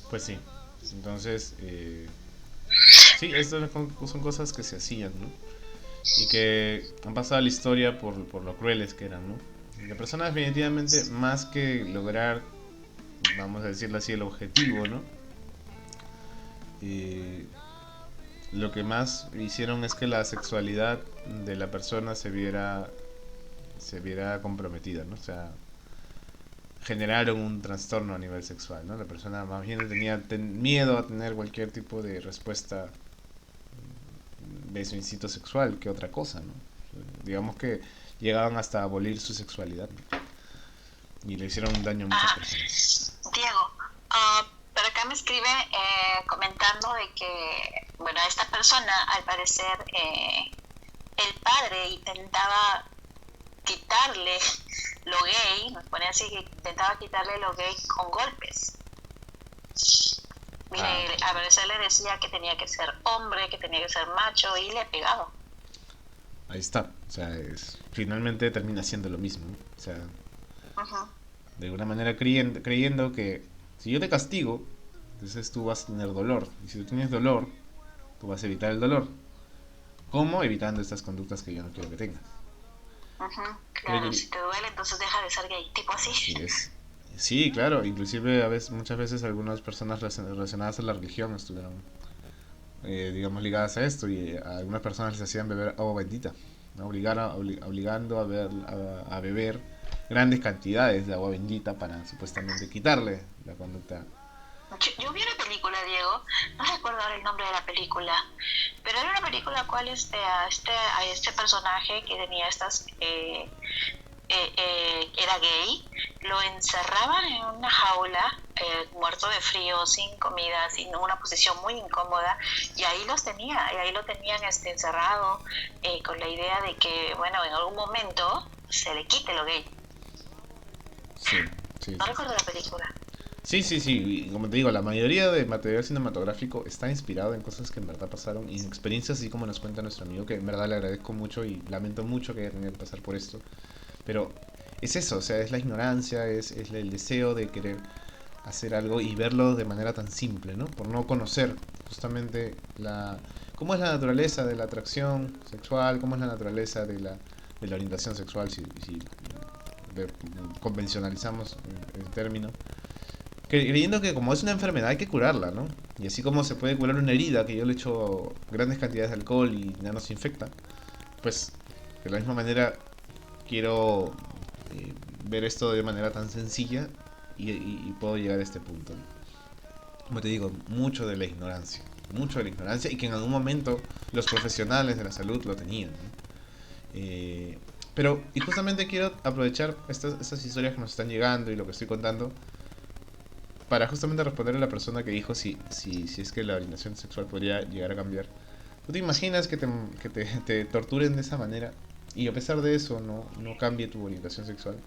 Pues sí. Entonces, sí, estas son cosas que se hacían, ¿no? Y que han pasado a la historia por lo crueles que eran, ¿no? La persona definitivamente, más que lograr, vamos a decirlo así, el objetivo, ¿no? Lo que más hicieron es que la sexualidad de la persona se viera comprometida, ¿no? O sea, generaron un trastorno a nivel sexual, ¿no? La persona más bien tenía miedo a tener cualquier tipo de respuesta de su instinto sexual que otra cosa, ¿no? Digamos que llegaban hasta abolir su sexualidad, ¿no? Y le hicieron un daño a muchas personas. Diego, pero acá me escribe comentando de que, bueno, esta persona, al parecer, el padre intentaba quitarle lo gay, nos pone así, que intentaba quitarle lo gay con golpes. Mire, a parecer le decía que tenía que ser hombre, que tenía que ser macho, y le pegaba. Ahí está, o sea, finalmente termina siendo lo mismo, ¿no? O sea, de alguna manera creyendo que si yo te castigo, entonces tú vas a tener dolor, y si tú tienes dolor, tú vas a evitar el dolor. ¿Cómo? Evitando estas conductas que yo no quiero que tengas. Claro, si te duele, entonces deja de ser gay, tipo así. Así es. Sí, claro, inclusive muchas veces algunas personas relacionadas a la religión estuvieron, digamos, ligadas a esto, y a algunas personas les hacían beber agua bendita, ¿no? Obligando a beber grandes cantidades de agua bendita para supuestamente quitarle la conducta. Yo vi una película, Diego. No recuerdo ahora el nombre de la película, pero era una película cual a este personaje que tenía estas era gay, lo encerraban en una jaula, muerto de frío, sin comida, sin una posición muy incómoda, y ahí lo tenían encerrado, con la idea de que, bueno, en algún momento se le quite lo gay. Sí, sí, No sí. recuerdo la película. Sí, sí, sí, y como te digo, la mayoría de material cinematográfico está inspirado en cosas que en verdad pasaron y en experiencias así como nos cuenta nuestro amigo, que en verdad le agradezco mucho y lamento mucho que haya tenido que pasar por esto. Pero es eso, o sea, es la ignorancia, es el deseo de querer hacer algo y verlo de manera tan simple, ¿no? Por no conocer justamente cómo es la naturaleza de la atracción sexual, cómo es la naturaleza de la orientación sexual, si de- convencionalizamos el término. Creyendo que como es una enfermedad hay que curarla, ¿no? Y así como se puede curar una herida, que yo le echo grandes cantidades de alcohol y ya no se infecta, pues de la misma manera quiero ver esto de manera tan sencilla y puedo llegar a este punto, ¿no? Como te digo, mucho de la ignorancia y que en algún momento los profesionales de la salud lo tenían, ¿no? Pero, y justamente quiero aprovechar estas historias que nos están llegando y lo que estoy contando para justamente responder a la persona que dijo si es que la orientación sexual podría llegar a cambiar. ¿Tú te imaginas te torturen de esa manera y a pesar de eso no cambie tu orientación sexual?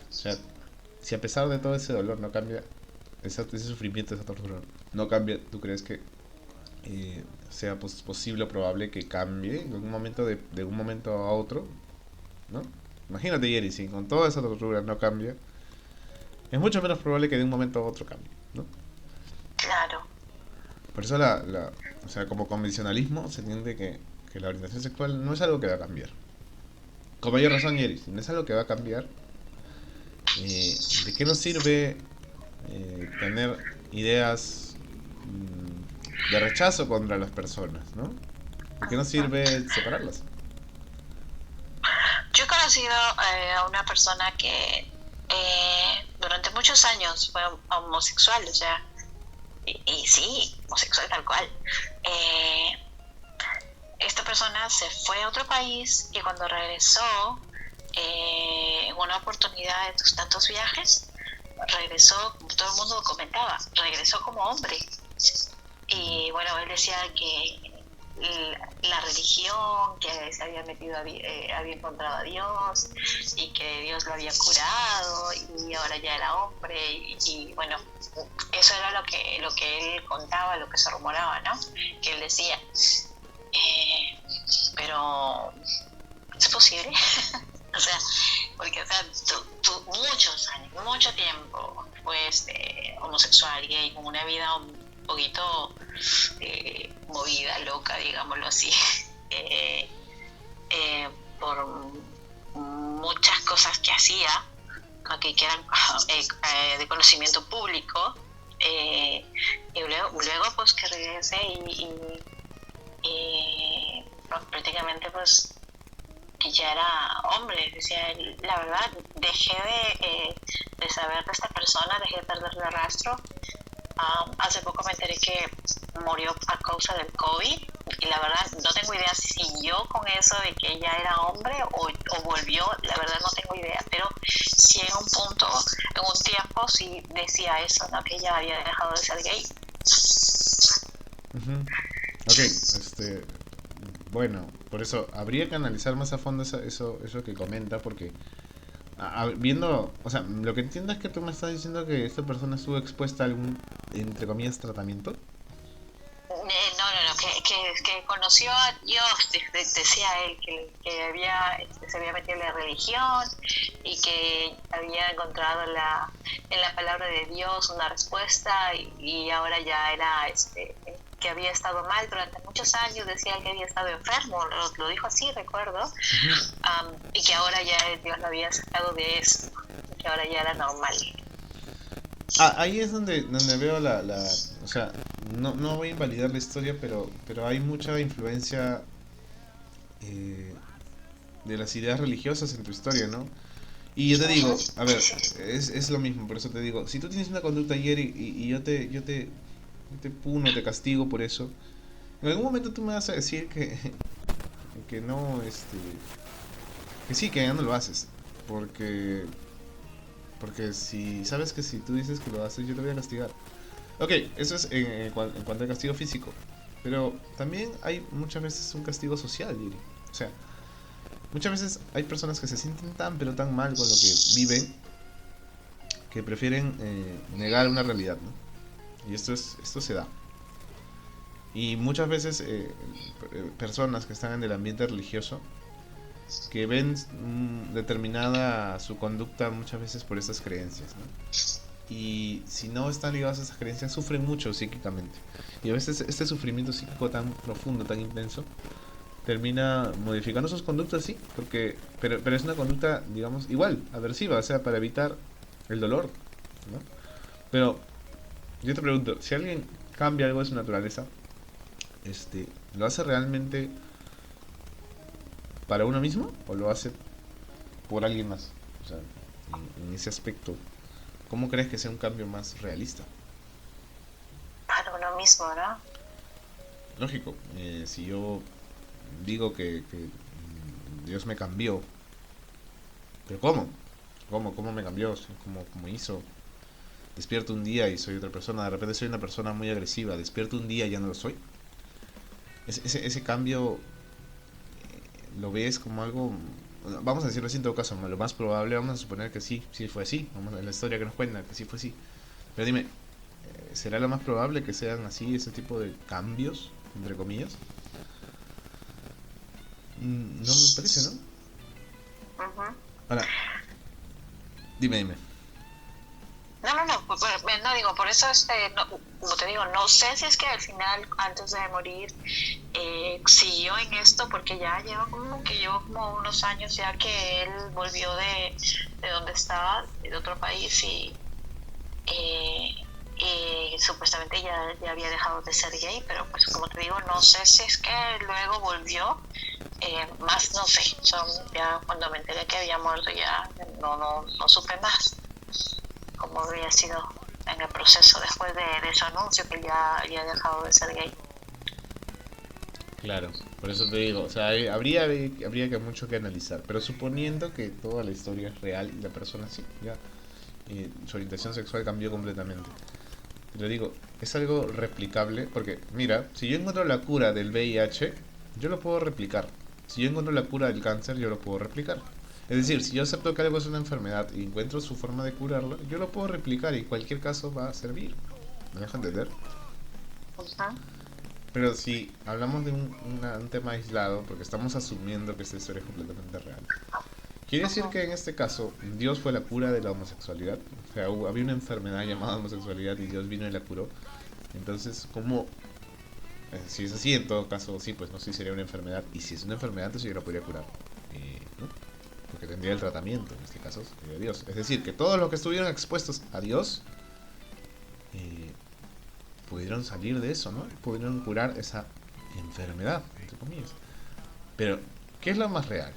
O sea, si a pesar de todo ese dolor no cambia, ese sufrimiento, esa tortura no cambia, ¿tú crees que sea posible o probable que cambie en algún momento de un momento a otro? ¿No? Imagínate, Jerry, si con toda esa tortura no cambia, es mucho menos probable que de un momento a otro cambie, ¿no? Claro. Por eso o sea, como convencionalismo se entiende que la orientación sexual no es algo que va a cambiar. Con mayor razón, Jerry, si no es algo que va a cambiar, ¿de qué nos sirve tener ideas de rechazo contra las personas, ¿no? ¿De qué nos sirve separarlas? Yo he conocido a una persona que durante muchos años fue homosexual, o sea, y sí, homosexual tal cual. Eh, Esta persona se fue a otro país y cuando regresó, en una oportunidad de sus tantos viajes, regresó, como todo el mundo comentaba, regresó como hombre. Y bueno, él decía que la religión, que se había metido, había encontrado a Dios y que Dios lo había curado y ahora ya era hombre y bueno, eso era lo que él contaba, lo que se rumoraba, ¿no? Que él decía, eh, pero ¿es posible? O sea, porque o sea, muchos años, mucho tiempo fue homosexual, gay, con una vida un poquito movida, loca, digámoslo así, eh, por muchas cosas que hacía, ¿no? Que eran de conocimiento público, y luego pues que regrese pues, prácticamente pues que ya era hombre, decía él, la verdad, dejé de saber de esta persona, dejé de perderle rastro. Hace poco me enteré que murió a causa del COVID y la verdad no tengo idea si siguió con eso de que ella era hombre o volvió, la verdad no tengo idea, pero sí en un punto, en un tiempo sí decía eso, ¿no? Que ella había dejado de ser gay. Uh-huh. Ok, bueno, por eso habría que analizar más a fondo eso que comenta, porque viendo, o sea, lo que entiendo es que tú me estás diciendo que esta persona estuvo expuesta a algún, entre comillas, tratamiento. No, que conoció a Dios, decía él, que había, se había metido en la religión y que había encontrado en la palabra de Dios una respuesta y ahora ya era, que había estado mal durante muchos años, decía él que había estado enfermo, lo dijo así, recuerdo, Uh-huh. y que ahora ya Dios lo había sacado de eso, que ahora ya era normal. Ahí es donde veo o sea, no voy a invalidar la historia, pero hay mucha influencia eh, de las ideas religiosas en tu historia, ¿no? Y yo te Ujú. digo, a ver, es lo mismo, por eso te digo, si tú tienes una conducta ayer y yo te te puno, te castigo por eso. En algún momento tú me vas a decir que no, que sí, que ya no lo haces. Porque, porque si sabes que si tú dices que lo haces, yo te voy a castigar. Ok, eso es en cuanto al castigo físico. Pero también hay muchas veces un castigo social, Yuri. O sea, muchas veces hay personas que se sienten tan pero tan mal con lo que viven que prefieren negar una realidad, ¿no? Y esto se da. Y muchas veces personas que están en el ambiente religioso que ven determinada su conducta muchas veces por esas creencias, ¿no? Y si no están ligados a esas creencias sufren mucho psíquicamente. Y a veces este sufrimiento psíquico tan profundo, tan intenso, termina modificando sus conductas, sí, pero es una conducta, digamos, igual, aversiva, o sea, para evitar el dolor, ¿no? Pero yo te pregunto, si alguien cambia algo de su naturaleza, ¿lo hace realmente para uno mismo o lo hace por alguien más? O sea, en ese aspecto, ¿cómo crees que sea un cambio más realista? Para uno mismo, ¿no? Lógico, si yo digo que Dios me cambió, pero ¿cómo? ¿Cómo me cambió? ¿Cómo hizo? Despierto un día y soy otra persona, de repente soy una persona muy agresiva, despierto un día y ya no lo soy. Ese cambio lo ves como algo, vamos a decirlo así en todo caso, lo más probable, vamos a suponer que sí, sí fue así, vamos a la historia que nos cuenta, que sí fue así. Pero dime, ¿será lo más probable que sean así ese tipo de cambios, entre comillas? No me parece, ¿no? Ujú. Ahora, dime. No, no digo, por eso, no, como te digo, no sé si es que al final, antes de morir, siguió en esto, porque ya lleva como unos años ya que él volvió de donde estaba, de otro país, eh, y supuestamente ya había dejado de ser gay, pero pues como te digo, no sé si es que luego volvió, más no sé, ya cuando me enteré que había muerto ya no supe más cómo había sido en el proceso después de su anuncio que ya había dejado de ser gay. Claro, por eso te digo, o sea, habría que mucho que analizar, pero suponiendo que toda la historia es real y la persona sí, ya, su orientación sexual cambió completamente. Te lo digo, es algo replicable, porque mira, si yo encuentro la cura del VIH, yo lo puedo replicar. Si yo encuentro la cura del cáncer, yo lo puedo replicar. Es decir, si yo acepto que algo es una enfermedad y encuentro su forma de curarlo, yo lo puedo replicar y en cualquier caso va a servir. ¿Me deja entender? Uh-huh. Pero si hablamos de un tema aislado, porque estamos asumiendo que esta historia es completamente real, quiere decir Uh-huh. que en este caso Dios fue la cura de la homosexualidad. O sea, había una enfermedad llamada homosexualidad y Dios vino y la curó. Entonces, ¿cómo? Si es así, en todo caso, sí, pues no sé si sería una enfermedad. Y si es una enfermedad, entonces yo la podría curar. ¿No? Porque tendría el tratamiento, en este caso, de Dios. Es decir, que todos los que estuvieron expuestos a Dios eh, pudieron salir de eso, ¿no? Pudieron curar esa enfermedad, entre comillas. Pero, ¿qué es lo más real?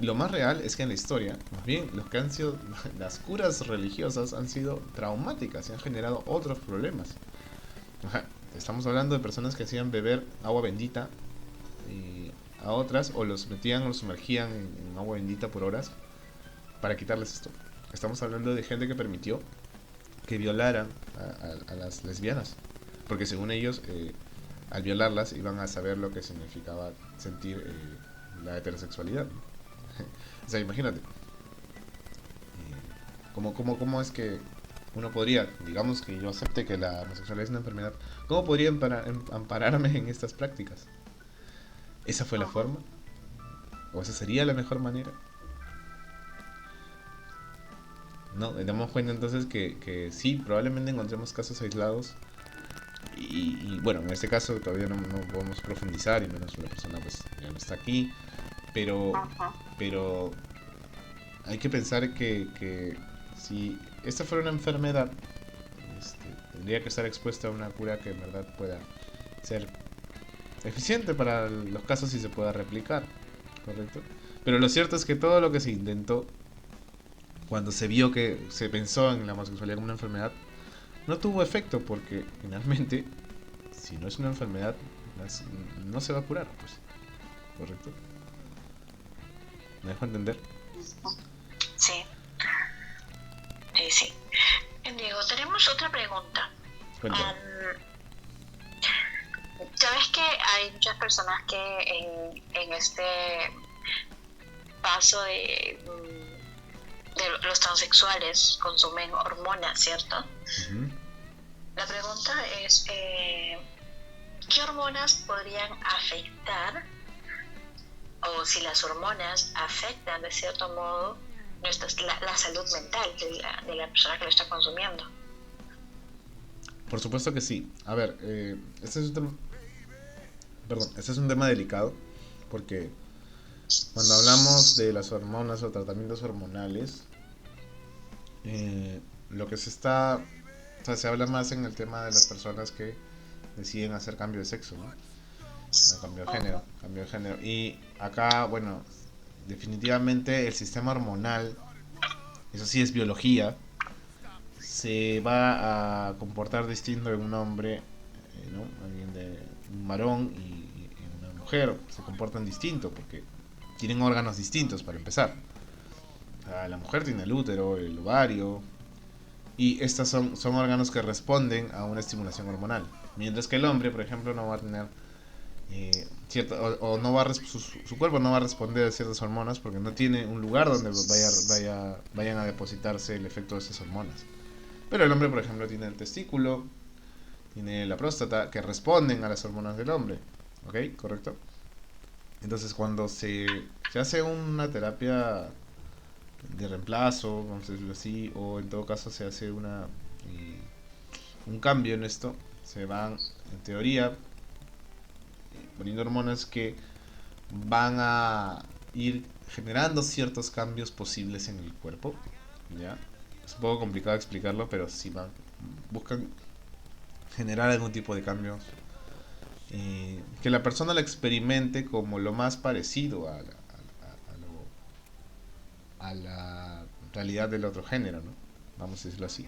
Lo más real es que en la historia, más bien, los que han sido las curas religiosas han sido traumáticas y han generado otros problemas. Ajá, estamos hablando de personas que hacían beber agua bendita a otras o los metían o los sumergían en agua bendita por horas para quitarles esto. Estamos hablando de gente que permitió que violaran a las lesbianas, porque según ellos, al violarlas iban a saber lo que significaba sentir la heterosexualidad. O sea, imagínate, ¿cómo es que uno podría, digamos que yo acepte que la homosexualidad es una enfermedad, ¿cómo podría ampararme en estas prácticas? ¿Esa fue la Uh-huh. forma? ¿O esa sería la mejor manera? No, damos cuenta entonces que sí, probablemente encontremos casos aislados y bueno, en este caso todavía no podemos profundizar y menos una persona pues ya no está aquí, pero, Uh-huh. pero hay que pensar que si esta fuera una enfermedad, tendría que estar expuesta a una cura que en verdad pueda ser eficiente para los casos y se pueda replicar, ¿correcto? Pero lo cierto es que todo lo que se intentó, cuando se vio que se pensó en la homosexualidad como una enfermedad, no tuvo efecto porque finalmente, si no es una enfermedad, no se va a curar, pues. ¿Correcto? ¿Me dejo entender? Sí, sí, sí. Diego, tenemos otra pregunta. Cuéntame. Sabes que hay muchas personas que en este paso de los transexuales consumen hormonas, ¿cierto? Ujú. La pregunta es, ¿qué hormonas podrían afectar, o si las hormonas afectan de cierto modo la salud mental de la persona que lo está consumiendo? Por supuesto que sí. A ver, este es un tema, perdón, este es un tema delicado porque cuando hablamos de las hormonas o tratamientos hormonales, lo que se está, o sea, se habla más en el tema de las personas que deciden hacer cambio de sexo, ¿no? Cambio de género, Ojo. cambio de género. Y acá, bueno, definitivamente el sistema hormonal, eso sí es biología, se va a comportar distinto en un hombre, ¿no? Alguien de un varón y una mujer se comportan distinto porque tienen órganos distintos para empezar. O sea, la mujer tiene el útero, el ovario, y estos son órganos que responden a una estimulación hormonal. Mientras que el hombre, por ejemplo, no va a tener cierto, o no va a su cuerpo no va a responder a ciertas hormonas porque no tiene un lugar donde vayan a depositarse el efecto de esas hormonas. Pero el hombre, por ejemplo, tiene el testículo, tiene la próstata, que responden a las hormonas del hombre. ¿Ok? ¿Correcto? Entonces, cuando se hace una terapia de reemplazo, vamos a decirlo así, o en todo caso se hace un cambio en esto, se van, en teoría, poniendo hormonas que van a ir generando ciertos cambios posibles en el cuerpo. ¿Ya? Es un poco complicado explicarlo, pero sí buscan generar algún tipo de cambios que la persona lo experimente como lo más parecido a la realidad del otro género, ¿no? Vamos a decirlo así.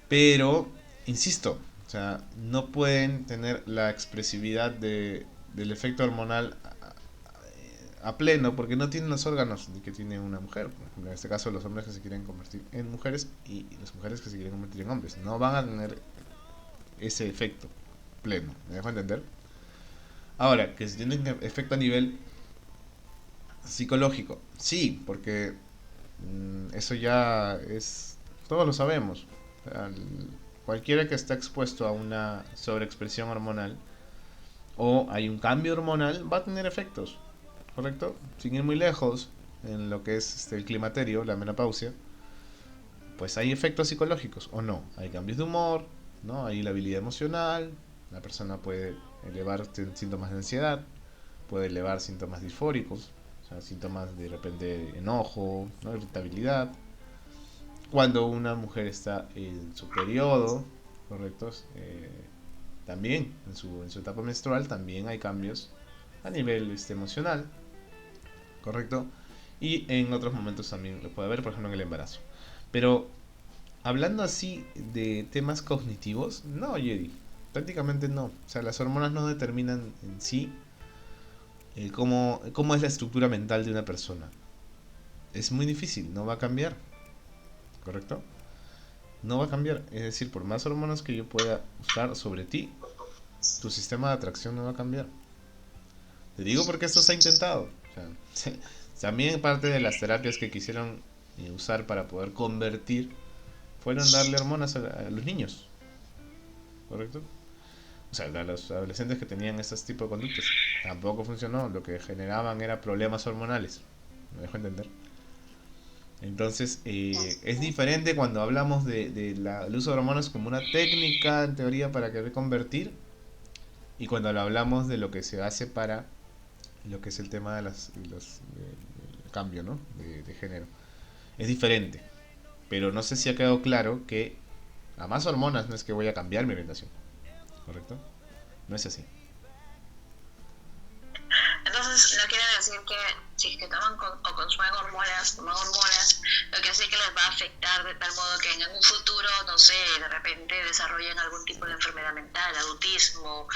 Pero, insisto, o sea, no pueden tener la expresividad del efecto hormonal a pleno porque no tienen los órganos que tiene una mujer. Por ejemplo, en este caso, los hombres que se quieren convertir en mujeres y las mujeres que se quieren convertir en hombres. No van a tener ese efecto pleno. ¿Me dejo entender? Ahora, que si tienen efecto a nivel psicológico, sí, porque eso ya es. Todos lo sabemos. O sea, cualquiera que está expuesto a una sobreexpresión hormonal o hay un cambio hormonal va a tener efectos, ¿correcto? Sin ir muy lejos, en lo que es el climaterio, la menopausia, pues hay efectos psicológicos o no. Hay cambios de humor, ¿no? Hay labilidad emocional, la persona puede elevar síntomas de ansiedad, puede elevar síntomas disfóricos, o sea, síntomas de repente enojo, ¿no? Irritabilidad. Cuando una mujer está en su periodo, ¿correcto? También en su etapa menstrual también hay cambios a nivel emocional, ¿correcto? Y en otros momentos también lo puede haber, por ejemplo en el embarazo. Pero hablando así de temas cognitivos, no, Jerry, prácticamente no. O sea, las hormonas no determinan en sí cómo es la estructura mental de una persona. Es muy difícil, no va a cambiar, ¿correcto? No va a cambiar. Es decir, por más hormonas que yo pueda usar sobre ti, tu sistema de atracción no va a cambiar. Te digo porque esto se ha intentado. O sea, también parte de las terapias que quisieron usar para poder convertir fueron darle hormonas a los niños, ¿correcto? O sea, a los adolescentes que tenían estos tipos de conductas. Tampoco funcionó, lo que generaban era problemas hormonales. ¿Me dejo entender? Entonces, es diferente cuando hablamos del uso de hormonas como una técnica, en teoría, para querer convertir, y cuando lo hablamos de lo que se hace para lo que es el tema del cambio, ¿no? De género. Es diferente, pero no sé si ha quedado claro que a más hormonas no es que voy a cambiar mi orientación, ¿correcto? No es así. Entonces, no quiere decir que si es que toman o consumen hormonas, toman hormonas, lo que hace que les va a afectar de tal modo que en un futuro, no sé, de repente desarrollen algún tipo de enfermedad mental, autismo,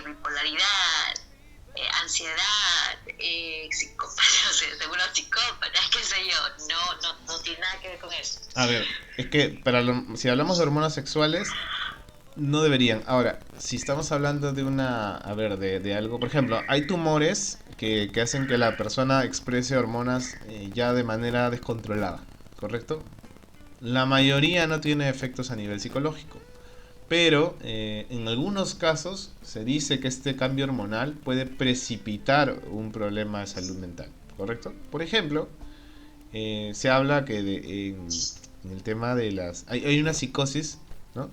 bipolaridad, ansiedad, psicópata, o sea, seguro psicópatas, qué sé yo, no tiene nada que ver con eso. A ver, es que si hablamos de hormonas sexuales, no deberían. Ahora, si estamos hablando de de algo, por ejemplo, hay tumores que hacen que la persona exprese hormonas ya de manera descontrolada, ¿correcto? La mayoría no tiene efectos a nivel psicológico, pero en algunos casos se dice que este cambio hormonal puede precipitar un problema de salud mental, ¿correcto? Por ejemplo, se habla que en el tema de hay una psicosis, ¿no?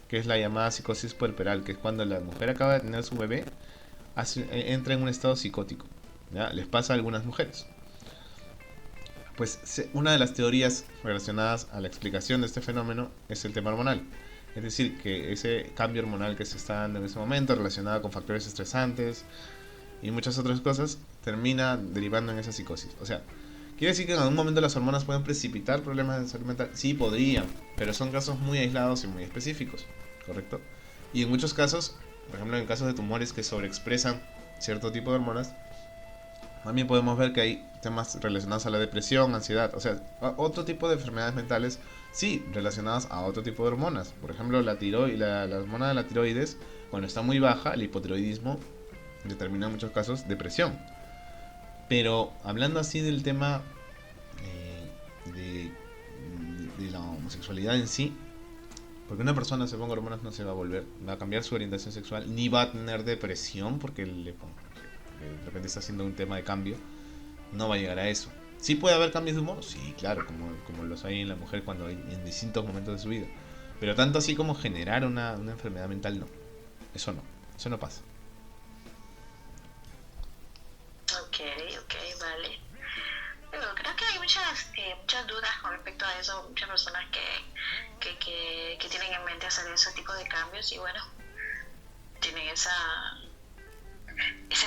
Que es la llamada psicosis puerperal, que es cuando la mujer acaba de tener su bebé, entra en un estado psicótico, ¿ya? Les pasa a algunas mujeres. Pues una de las teorías relacionadas a la explicación de este fenómeno es el tema hormonal. Es decir, que ese cambio hormonal que se está dando en ese momento, relacionado con factores estresantes y muchas otras cosas, termina derivando en esa psicosis. O sea, ¿quiere decir que en algún momento las hormonas pueden precipitar problemas de salud mental? Sí, podrían, pero son casos muy aislados y muy específicos, ¿correcto? Y en muchos casos, por ejemplo en casos de tumores que sobreexpresan cierto tipo de hormonas, también podemos ver que hay temas relacionados a la depresión, ansiedad, o sea, otro tipo de enfermedades mentales, sí, relacionadas a otro tipo de hormonas. Por ejemplo, la hormona de la tiroides, cuando está muy baja, el hipotiroidismo determina en muchos casos depresión. Pero hablando así del tema de la homosexualidad en sí, porque una persona se ponga hormonas no se va a va a cambiar su orientación sexual, ni va a tener depresión porque de repente está haciendo un tema de cambio, no va a llegar a eso. ¿Sí puede haber cambios de humor? Sí, claro, como los hay en la mujer cuando en distintos momentos de su vida. Pero tanto así como generar una enfermedad mental, no. Eso no pasa. Ok, vale. Pero creo que hay muchas dudas con respecto a eso, muchas personas que tienen en mente hacer ese tipo de cambios y bueno, tienen esa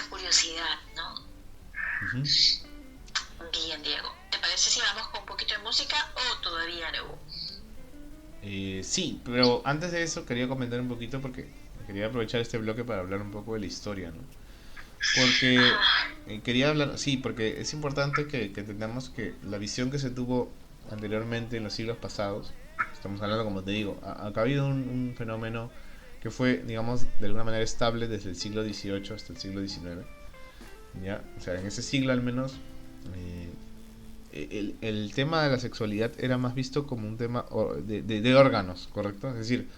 curiosidad, ¿no? Uh-huh. Bien, Diego. ¿Te parece si vamos con un poquito de música o todavía no? Sí, pero antes de eso quería comentar un poquito porque quería aprovechar este bloque para hablar un poco de la historia, ¿no? Porque quería hablar, sí, porque es importante que entendamos que la visión que se tuvo anteriormente en los siglos pasados, estamos hablando, como te digo, ha habido un fenómeno que fue, digamos, de alguna manera estable desde el siglo XVIII hasta el siglo XIX, ¿ya? O sea, en ese siglo al menos, el tema de la sexualidad era más visto como un tema de órganos, ¿correcto? Es decir,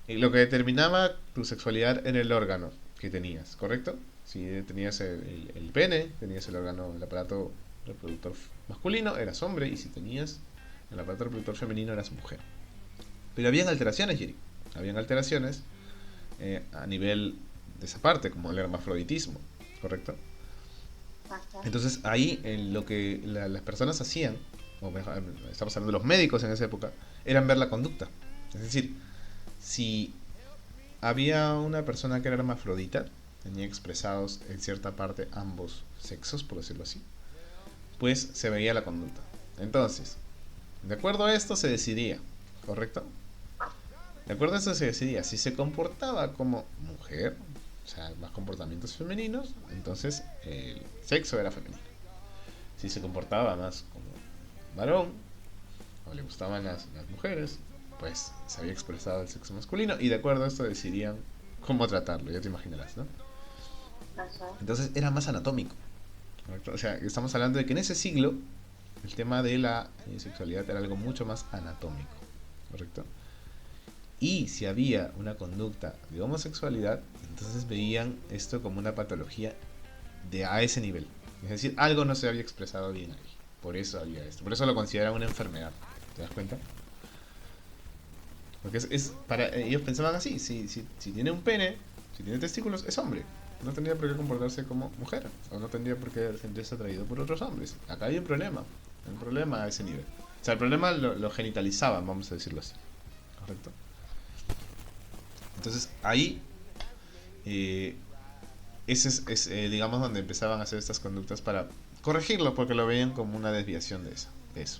lo que determinaba tu sexualidad era el órgano que tenías, ¿correcto? Si tenías el pene, tenías el órgano, el aparato reproductor masculino, eras hombre, y si tenías el aparato reproductor femenino, eras mujer. Pero habían alteraciones, Jerry. Habían alteraciones a nivel de esa parte, como el hermafroditismo, ¿correcto? Entonces ahí lo que las personas hacían, o mejor, estamos hablando de los médicos en esa época, eran ver la conducta. Es decir, si había una persona que era hermafrodita, tenía expresados en cierta parte ambos sexos, por decirlo así, pues se veía la conducta. Entonces, de acuerdo a esto se decidía, ¿correcto? De acuerdo a esto se decidía si se comportaba como mujer, o sea, más comportamientos femeninos, entonces el sexo era femenino. Si se comportaba más como varón, o le gustaban las mujeres, pues se había expresado el sexo masculino, y de acuerdo a esto decidían cómo tratarlo, ya te imaginarás, ¿no? Entonces era más anatómico, ¿correcto? O sea, estamos hablando de que en ese siglo el tema de la sexualidad era algo mucho más anatómico, ¿correcto? Y si había una conducta de homosexualidad, entonces veían esto como una patología a ese nivel. Es decir, algo no se había expresado bien ahí. Por eso había esto. Por eso lo consideraban una enfermedad. ¿Te das cuenta? Porque ellos pensaban así. Si tiene un pene, si tiene testículos, es hombre. No tendría por qué comportarse como mujer. O no tendría por qué sentirse atraído por otros hombres. Acá hay un problema. Un problema a ese nivel. O sea, el problema lo genitalizaban, vamos a decirlo así. ¿Correcto? Entonces ahí ese digamos, donde empezaban a hacer estas conductas para corregirlo, porque lo veían como una desviación de eso,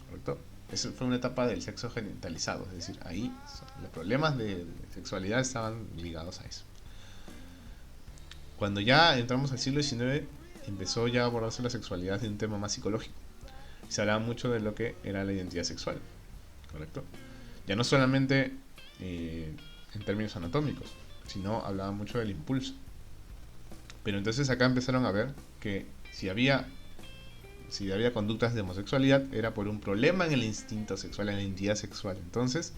¿correcto? Eso fue una etapa del sexo genitalizado, es decir, ahí los problemas de sexualidad estaban ligados a eso. Cuando ya entramos al siglo XIX, empezó ya a abordarse la sexualidad de un tema más psicológico. Se hablaba mucho de lo que era la identidad sexual, ¿correcto? Ya no solamente en términos anatómicos, sino hablaba mucho del impulso. Pero entonces acá empezaron a ver que si había conductas de homosexualidad era por un problema en el instinto sexual, en la identidad sexual. Entonces,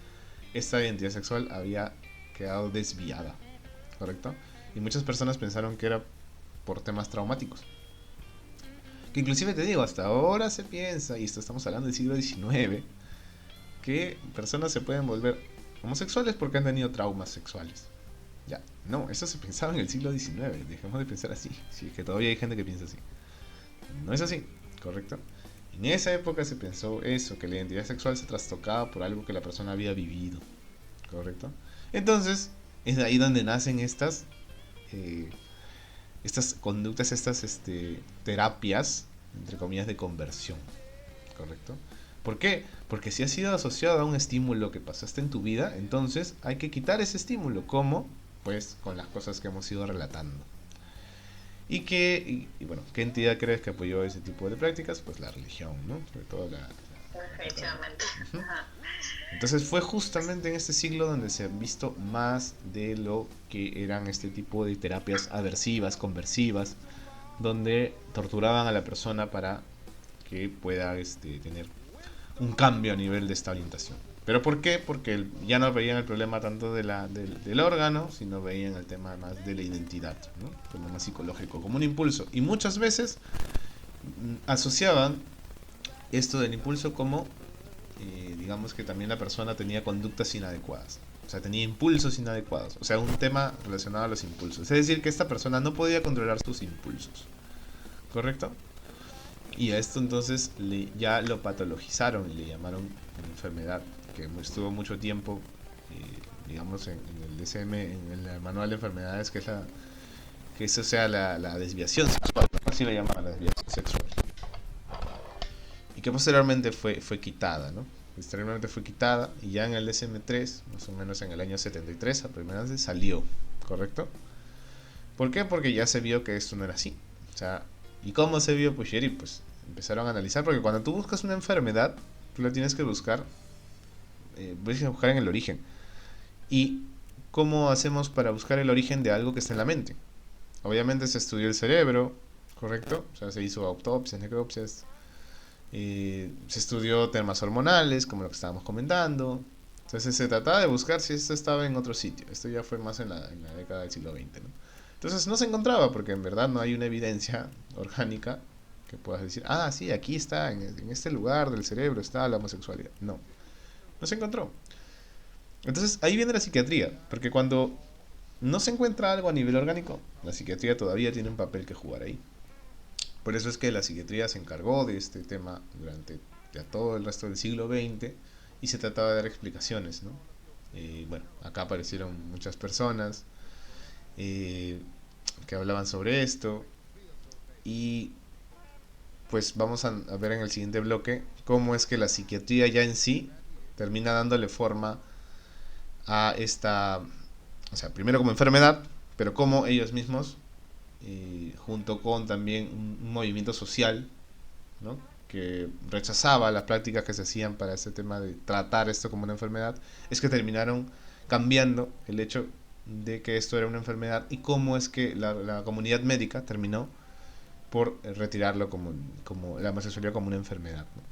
esta identidad sexual había quedado desviada, ¿correcto? Y muchas personas pensaron que era por temas traumáticos. Que inclusive te digo, hasta ahora se piensa, y esto estamos hablando del siglo XIX, que personas se pueden volver homosexuales porque han tenido traumas sexuales. Ya, no, eso se pensaba en el siglo XIX, dejemos de pensar así, si es que todavía hay gente que piensa así. No es así, ¿correcto? En esa época se pensó eso, que la identidad sexual se trastocaba por algo que la persona había vivido, ¿correcto? Entonces, es de ahí donde nacen estas conductas, estas terapias, entre comillas, de conversión, ¿correcto? ¿Por qué? Porque si ha sido asociado a un estímulo que pasaste en tu vida, entonces hay que quitar ese estímulo. ¿Cómo? Pues con las cosas que hemos ido relatando. Y bueno, ¿qué entidad crees que apoyó ese tipo de prácticas? Pues la religión, ¿no? Sobre todo la católica. Definitivamente. Ujú. Ajá. Entonces fue justamente en este siglo donde se han visto más de lo que eran este tipo de terapias aversivas, conversivas, donde torturaban a la persona para que pueda tener un cambio a nivel de esta orientación. ¿Pero por qué? Porque ya no veían el problema tanto del órgano, sino veían el tema más de la identidad, ¿no? El problema psicológico, como un impulso. Y muchas veces asociaban esto del impulso como, digamos que también la persona tenía conductas inadecuadas. O sea, tenía impulsos inadecuados. O sea, un tema relacionado a los impulsos. Es decir, que esta persona no podía controlar sus impulsos. ¿Correcto? Y a esto entonces ya lo patologizaron y le llamaron una enfermedad que estuvo mucho tiempo, digamos, en el DSM, en el manual de enfermedades, que eso sea la desviación sexual, ¿no? Así le llaman, la desviación sexual. Y que posteriormente fue quitada, ¿no? Posteriormente fue quitada y ya en el DSM-3, más o menos en el año 73, a primeras vez salió, ¿correcto? ¿Por qué? Porque ya se vio que esto no era así. O sea, ¿y cómo se vio? Pues, Jerry, pues empezaron a analizar, porque cuando tú buscas una enfermedad, tú la tienes que buscar, tienes que buscar en el origen. ¿Y cómo hacemos para buscar el origen de algo que está en la mente? Obviamente se estudió el cerebro, ¿correcto? O sea, se hizo autopsias, necropsias, se estudió temas hormonales, como lo que estábamos comentando. Entonces se trataba de buscar si esto estaba en otro sitio. Esto ya fue más en la década del siglo XX, ¿no? Entonces no se encontraba, porque en verdad no hay una evidencia orgánica que puedas decir, ah, sí, aquí está, en este lugar del cerebro está la homosexualidad. No, no se encontró. Entonces ahí viene la psiquiatría, porque cuando no se encuentra algo a nivel orgánico, la psiquiatría todavía tiene un papel que jugar ahí. Por eso es que la psiquiatría se encargó de este tema durante ya todo el resto del siglo XX y se trataba de dar explicaciones, ¿no? Bueno, acá aparecieron muchas personas eh, que hablaban sobre esto y pues vamos a ver en el siguiente bloque cómo es que la psiquiatría ya en sí termina dándole forma a esta, o sea, primero como enfermedad, pero cómo ellos mismos, junto con también un movimiento social, ¿no? Que rechazaba las prácticas que se hacían para este tema de tratar esto como una enfermedad, es que terminaron cambiando el hecho de que esto era una enfermedad y cómo es que la comunidad médica terminó por retirarlo como la homosexualidad como una enfermedad, ¿no?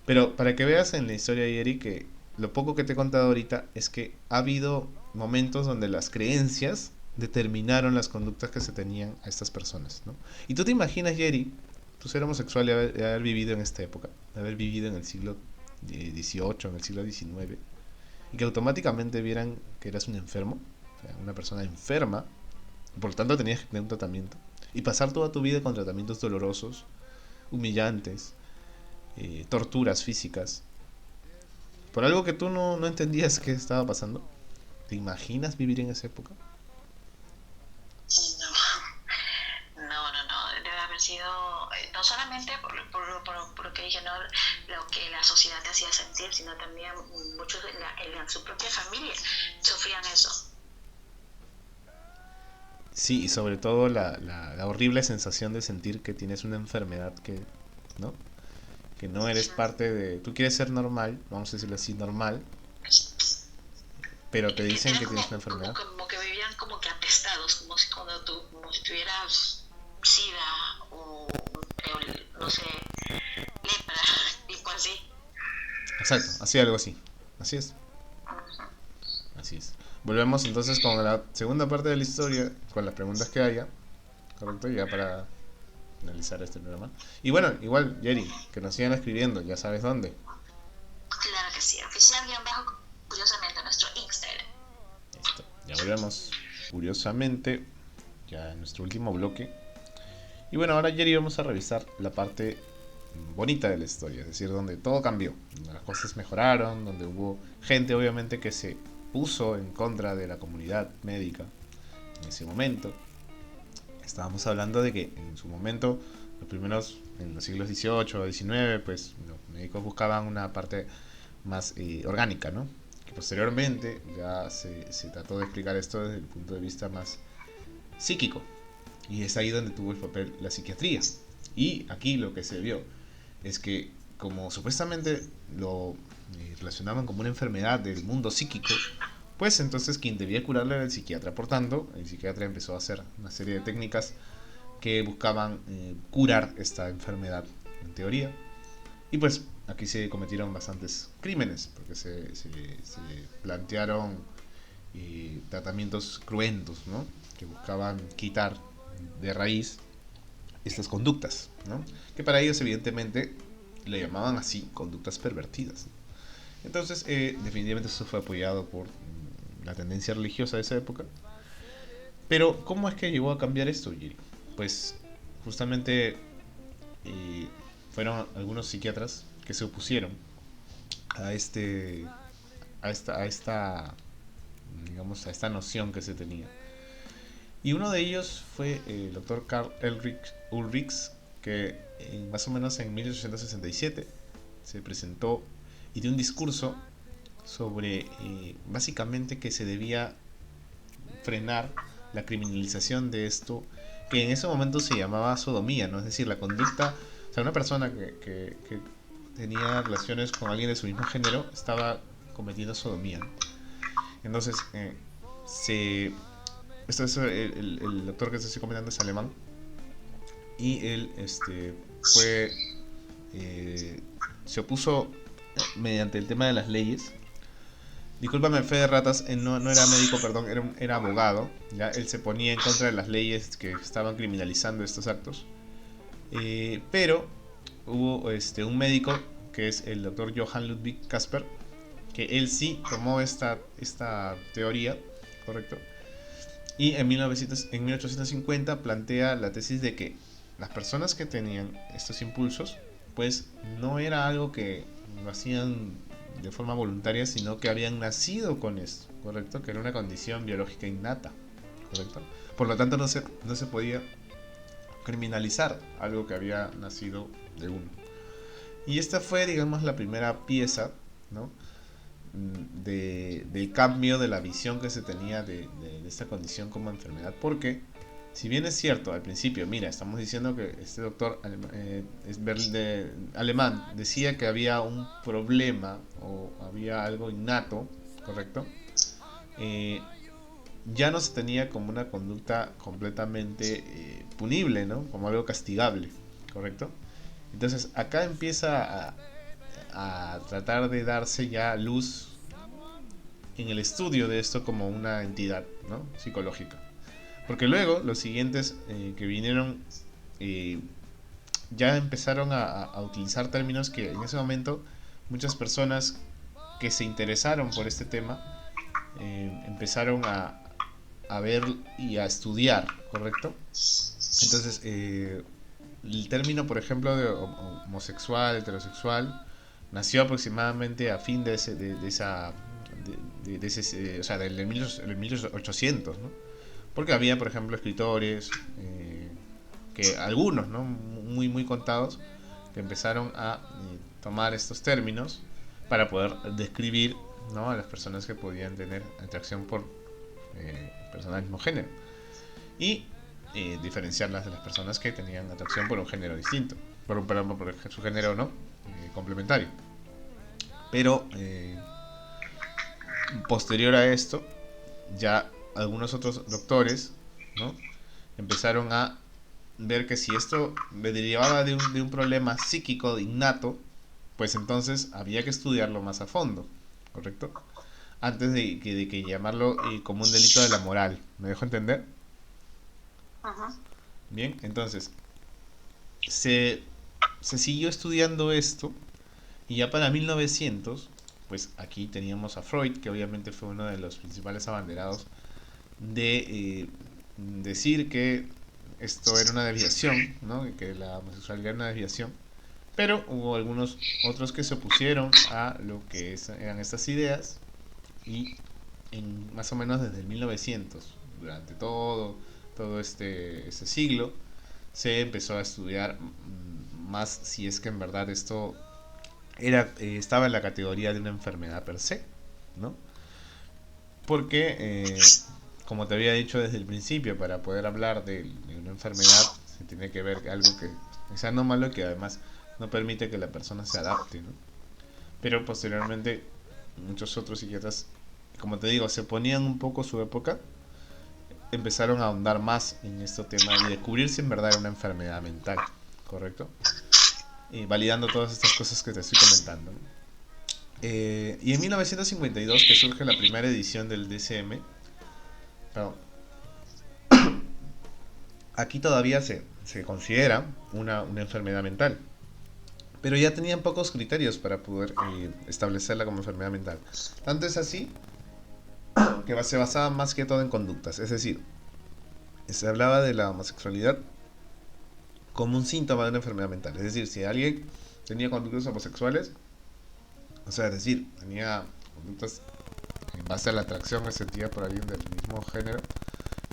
Pero para que veas en la historia de Yeri que lo poco que te he contado ahorita es que ha habido momentos donde las creencias determinaron las conductas que se tenían a estas personas, ¿no? Y tú te imaginas, Yeri, tú ser homosexual y haber vivido en esta época, de haber vivido en el siglo XVIII, en el siglo XIX, y que automáticamente vieran que eras un enfermo, o sea, una persona enferma, por lo tanto tenías que tener un tratamiento, y pasar toda tu vida con tratamientos dolorosos, humillantes, torturas físicas, por algo que tú no entendías que estaba pasando. ¿Te imaginas vivir en esa época? no solamente por lo que dije, ¿no? Lo que la sociedad te hacía sentir, sino también muchos en su propia familia sufrían eso. Sí, y sobre todo la horrible sensación de sentir que tienes una enfermedad que, ¿no? Que no eres parte de... Tú quieres ser normal, vamos a decirlo así, normal, pero te dicen Era que tienes una enfermedad. como que vivían como que apestados, como si tuvieras sida o no sé, lepra, tipo así. Exacto, así algo así. Así es, así es. Volvemos entonces con la segunda parte de la historia, con las preguntas que haya, ¿correcto? Ya para finalizar este programa. Y bueno, igual, Jerry, que nos sigan escribiendo, ya sabes dónde. Claro que sí, oficial curiosamente nuestro Instagram. Listo, ya volvemos curiosamente, ya en nuestro último bloque. Y bueno, ahora Jerry vamos a revisar la parte bonita de la historia, es decir, donde todo cambió, donde las cosas mejoraron, donde hubo gente obviamente que se puso en contra de la comunidad médica en ese momento. Estábamos hablando de que en su momento, los primeros, en los siglos XVIII o XIX, pues los médicos buscaban una parte más orgánica, ¿no? Que posteriormente ya se trató de explicar esto desde el punto de vista más psíquico. Y es ahí donde tuvo el papel la psiquiatría. Y aquí lo que se vio es que como supuestamente lo relacionaban como una enfermedad del mundo psíquico, pues entonces quien debía curarle era el psiquiatra. Por tanto, el psiquiatra empezó a hacer una serie de técnicas que buscaban curar esta enfermedad en teoría. Y pues aquí se cometieron bastantes crímenes, porque se plantearon tratamientos cruentos, ¿no? Que buscaban quitar de raíz estas conductas, ¿no? Que para ellos evidentemente le llamaban así conductas pervertidas. Entonces, definitivamente eso fue apoyado por la tendencia religiosa de esa época. Pero, ¿cómo es que llegó a cambiar esto, Giri? Pues, justamente fueron algunos psiquiatras que se opusieron a digamos, a esta noción que se tenía. Y uno de ellos fue el doctor Karl Ulrichs, que más o menos en 1867 se presentó y dio un discurso sobre básicamente que se debía frenar la criminalización de esto que en ese momento se llamaba sodomía, ¿no? Es decir, la conducta, o sea, una persona que tenía relaciones con alguien de su mismo género estaba cometiendo sodomía, ¿no? Entonces, esto es el doctor que te estoy comentando es alemán y él fue se opuso mediante el tema de las leyes. Discúlpame, fe de ratas, no era médico, perdón, era abogado. ¿Ya? Él se ponía en contra de las leyes que estaban criminalizando estos actos. Pero hubo un médico que es el doctor Johann Ludwig Kasper, que él sí tomó esta teoría, ¿correcto? Y en 1850 plantea la tesis de que las personas que tenían estos impulsos, pues no era algo que lo hacían de forma voluntaria, sino que habían nacido con esto, ¿correcto? Que era una condición biológica innata, ¿correcto? Por lo tanto no se podía criminalizar algo que había nacido de uno. Y esta fue, digamos, la primera pieza, ¿no? Del cambio de la visión que se tenía de esta condición como enfermedad, porque si bien es cierto al principio, mira, estamos diciendo que este doctor alemán decía que había un problema o había algo innato, correcto, ya no se tenía como una conducta completamente punible, ¿no? Como algo castigable, correcto. Entonces acá empieza a tratar de darse ya luz en el estudio de esto como una entidad, ¿no? Psicológica. Porque luego los siguientes que vinieron ya empezaron a utilizar términos que en ese momento muchas personas que se interesaron por este tema empezaron a ver y a estudiar, ¿correcto? Entonces el término, por ejemplo, de homosexual, heterosexual, nació aproximadamente a fin de ese, o sea, del 1800, ¿no? Porque había, por ejemplo, escritores que algunos, ¿no? muy contados que empezaron a tomar estos términos para poder describir, ¿no?, a las personas que podían tener atracción por personas del mismo género y diferenciarlas de las personas que tenían atracción por un género distinto, por su género no complementario. Pero posterior a esto, ya algunos otros doctores, ¿no?, empezaron a ver que si esto derivaba de un problema psíquico innato, pues entonces había que estudiarlo más a fondo, ¿correcto? Antes de que llamarlo como un delito de la moral. ¿Me dejo entender? Ajá. Bien, entonces se siguió estudiando esto y ya para 1900, pues aquí teníamos a Freud, que obviamente fue uno de los principales abanderados de decir que esto era una desviación, ¿no?, que la homosexualidad era una desviación, pero hubo algunos otros que se opusieron a lo que eran estas ideas y más o menos desde el 1900, durante todo este siglo, se empezó a estudiar más si es que en verdad esto estaba en la categoría de una enfermedad per se, ¿no? Porque, como te había dicho desde el principio, para poder hablar de una enfermedad se tiene que ver algo que sea anómalo y que además no permite que la persona se adapte, ¿no? Pero posteriormente muchos otros psiquiatras, como te digo, se ponían un poco su época, empezaron a ahondar más en este tema y descubrir si en verdad era una enfermedad mental, ¿correcto? Y validando todas estas cosas que te estoy comentando, ¿no? Y en 1952, que surge la primera edición del DSM, perdón, aquí todavía se considera una enfermedad mental, pero ya tenían pocos criterios para poder establecerla como enfermedad mental. Tanto es así que se basaba más que todo en conductas, es decir, se hablaba de la homosexualidad como un síntoma de una enfermedad mental. Es decir, si alguien tenía conductas homosexuales, o sea, es decir, tenía conductas en base a la atracción que sentía por alguien del mismo género,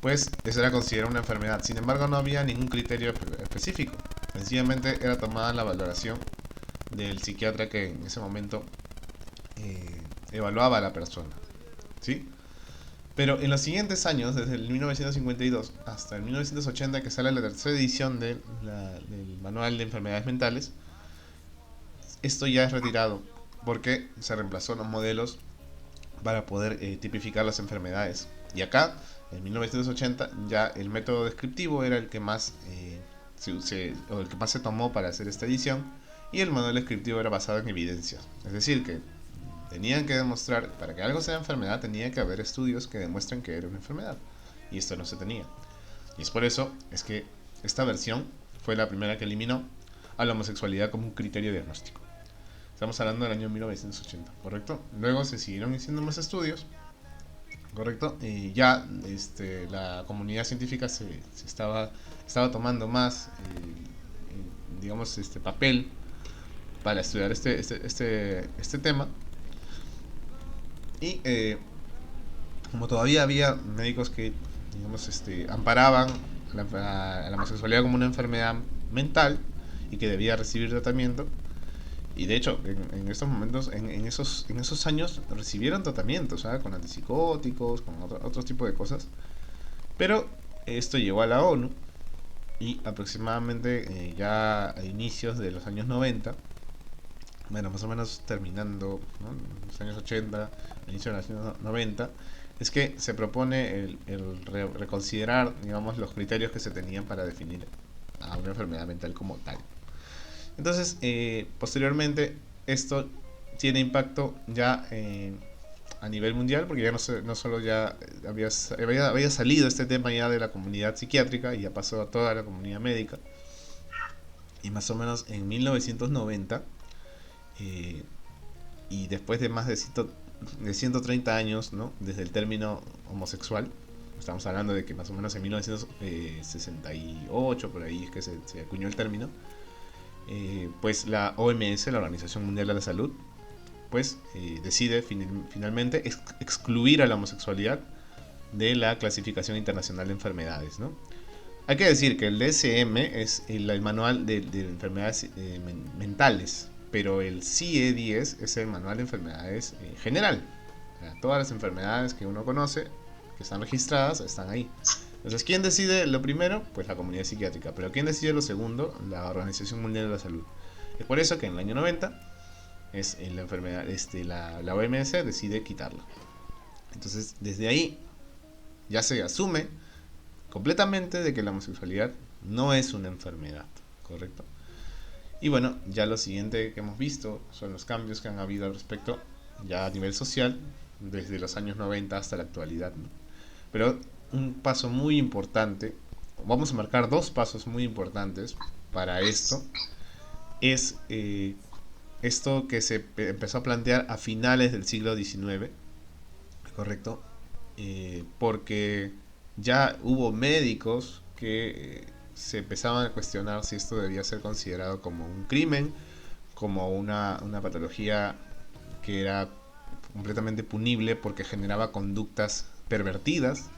pues eso era considerado una enfermedad. Sin embargo, no había ningún criterio específico. Sencillamente era tomada la valoración del psiquiatra que en ese momento evaluaba a la persona, ¿sí? Pero en los siguientes años, desde el 1952 hasta el 1980, que sale la tercera edición del Manual de Enfermedades Mentales, esto ya es retirado porque se reemplazó los modelos para poder tipificar las enfermedades. Y acá, en 1980, ya el método descriptivo era el que más el que más se tomó para hacer esta edición, y el modelo descriptivo era basado en evidencias. Es decir, que tenían que demostrar, para que algo sea enfermedad, tenía que haber estudios que demuestren que era una enfermedad. Y esto no se tenía. Y es por eso es que esta versión fue la primera que eliminó a la homosexualidad como un criterio diagnóstico. Estamos hablando del año 1980, ¿correcto? Luego se siguieron haciendo más estudios, ¿correcto? Y ya la comunidad científica se estaba tomando más, digamos, papel para estudiar este tema. Y como todavía había médicos que, digamos, amparaban a la homosexualidad como una enfermedad mental y que debía recibir tratamiento, y de hecho en estos momentos, en esos años recibieron tratamientos, ¿sabes?, con antipsicóticos, con otro tipo de cosas. Pero esto llegó a la ONU y aproximadamente ya a inicios de los años 90, bueno, más o menos terminando, ¿no?, en los años 80, inicio de los años 90, es que se propone el reconsiderar, digamos, los criterios que se tenían para definir a una enfermedad mental como tal. Entonces, posteriormente, esto tiene impacto ya a nivel mundial, porque ya no solo ya había salido este tema ya de la comunidad psiquiátrica y ya pasó a toda la comunidad médica. Y más o menos en 1990, y después de más de 130 años, ¿no?, desde el término homosexual, estamos hablando de que más o menos en 1968, por ahí es que se acuñó el término, pues la OMS, la Organización Mundial de la Salud, pues decide finalmente excluir a la homosexualidad de la clasificación internacional de enfermedades, ¿no? Hay que decir que el DSM es el manual de enfermedades mentales, pero el CIE-10 es el manual de enfermedades general. O sea, todas las enfermedades que uno conoce, que están registradas, están ahí. Entonces, ¿quién decide lo primero? Pues la comunidad psiquiátrica. Pero ¿quién decide lo segundo? La Organización Mundial de la Salud. Es por eso que en el año 90 es la enfermedad, la OMS decide quitarla. Entonces, desde ahí ya se asume completamente de que la homosexualidad no es una enfermedad, ¿correcto? Y bueno, ya lo siguiente que hemos visto son los cambios que han habido al respecto, ya a nivel social, desde los años 90 hasta la actualidad, ¿no? Pero un paso muy importante, vamos a marcar dos pasos muy importantes para esto, es esto que se empezó a plantear a finales del siglo XIX, ¿correcto? Porque ya hubo médicos que se empezaban a cuestionar si esto debía ser considerado como un crimen, como una patología que era completamente punible porque generaba conductas pervertidas.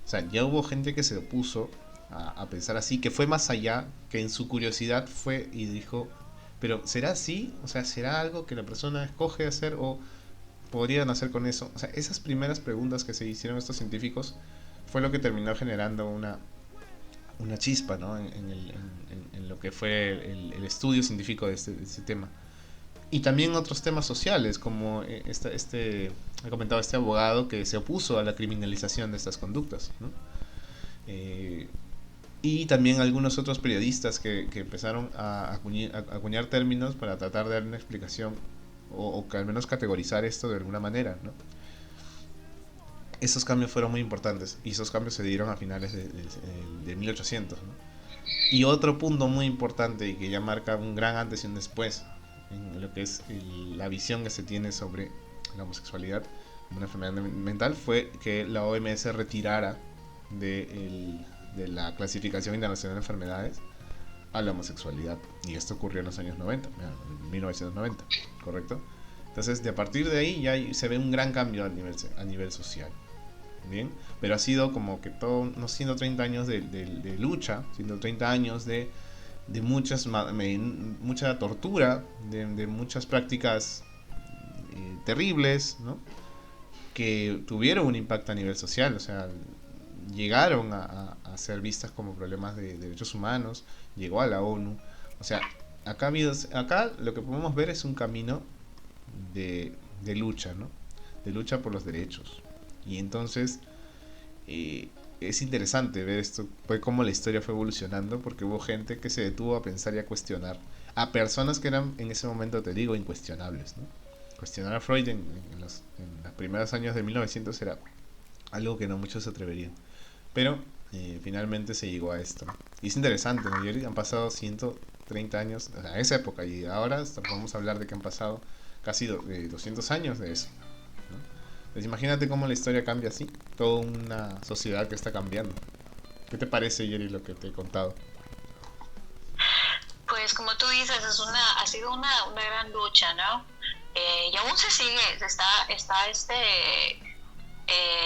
O sea, ya hubo gente que se opuso a pensar así, que fue más allá, que en su curiosidad fue y dijo, pero ¿será así? O sea, ¿será algo que la persona escoge hacer o podrían hacer con eso? O sea, esas primeras preguntas que se hicieron estos científicos fue lo que terminó generando una chispa, ¿no? En lo que fue el estudio científico de este tema. Y también otros temas sociales, como he comentado, este abogado que se opuso a la criminalización de estas conductas, ¿no? Y también algunos otros periodistas que empezaron a acuñar términos para tratar de dar una explicación o que al menos categorizar esto de alguna manera, ¿no? Esos cambios fueron muy importantes y esos cambios se dieron a finales de 1800, ¿no? Y otro punto muy importante y que ya marca un gran antes y un después en lo que es la visión que se tiene sobre la homosexualidad como una enfermedad mental fue que la OMS retirara de la clasificación internacional de enfermedades a la homosexualidad. Y esto ocurrió en los años 90, en 1990, ¿correcto? Entonces, de a partir de ahí ya se ve un gran cambio a nivel social. Bien, pero ha sido como que todo, no siendo 30 años de lucha, siendo 30 años de mucha tortura, de muchas prácticas terribles, ¿no? Que tuvieron un impacto a nivel social, o sea, llegaron a ser vistas como problemas de derechos humanos, llegó a la ONU, o sea, acá lo que podemos ver es un camino de lucha, ¿no? De lucha por los derechos. Y entonces es interesante ver esto, pues cómo la historia fue evolucionando, porque hubo gente que se detuvo a pensar y a cuestionar a personas que eran en ese momento, te digo, incuestionables, ¿no? Cuestionar a Freud en los primeros años de 1900 era algo que no muchos se atreverían, pero finalmente se llegó a esto, ¿no? Y es interesante, ¿no? Y han pasado 130 años, o sea, esa época, y ahora podemos hablar de que han pasado casi 200 años de eso, ¿no? Pues imagínate cómo la historia cambia así, toda una sociedad que está cambiando. ¿Qué te parece, Yeri, lo que te he contado? Pues como tú dices, ha sido una gran lucha, ¿no? Y aún se sigue, está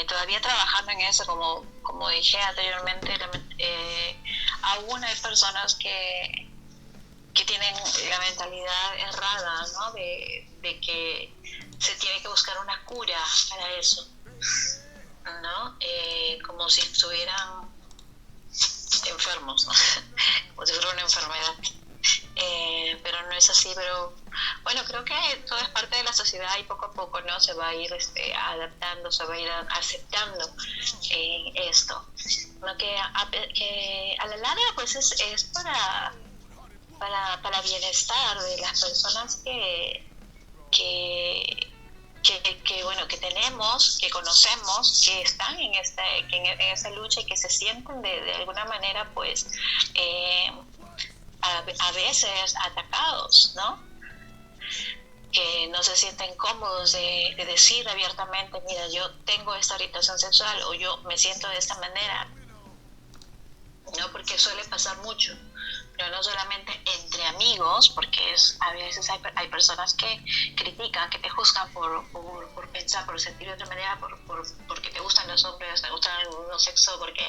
todavía trabajando en eso, como dije anteriormente, aún hay personas que tienen la mentalidad errada, ¿no? De que se tiene que buscar una cura para eso, ¿no? Como si estuvieran enfermos, ¿no? Como si fuera una enfermedad. Pero no es así, pero bueno, creo que todo es parte de la sociedad y poco a poco, ¿no? Se va a ir adaptando, se va a ir aceptando esto, ¿no? Que a la larga pues es para bienestar de las personas bueno, que tenemos, que conocemos, que están en esa lucha y que se sienten de alguna manera pues a veces atacados, ¿no? Que no se sienten cómodos de decir abiertamente, mira, yo tengo esta orientación sexual o yo me siento de esta manera, ¿no? Porque suele pasar mucho, pero no solamente entre amigos, porque a veces hay personas que critican, que te juzgan por pensar, por sentir de otra manera, porque te gustan los hombres, te gustan el mismo sexo, porque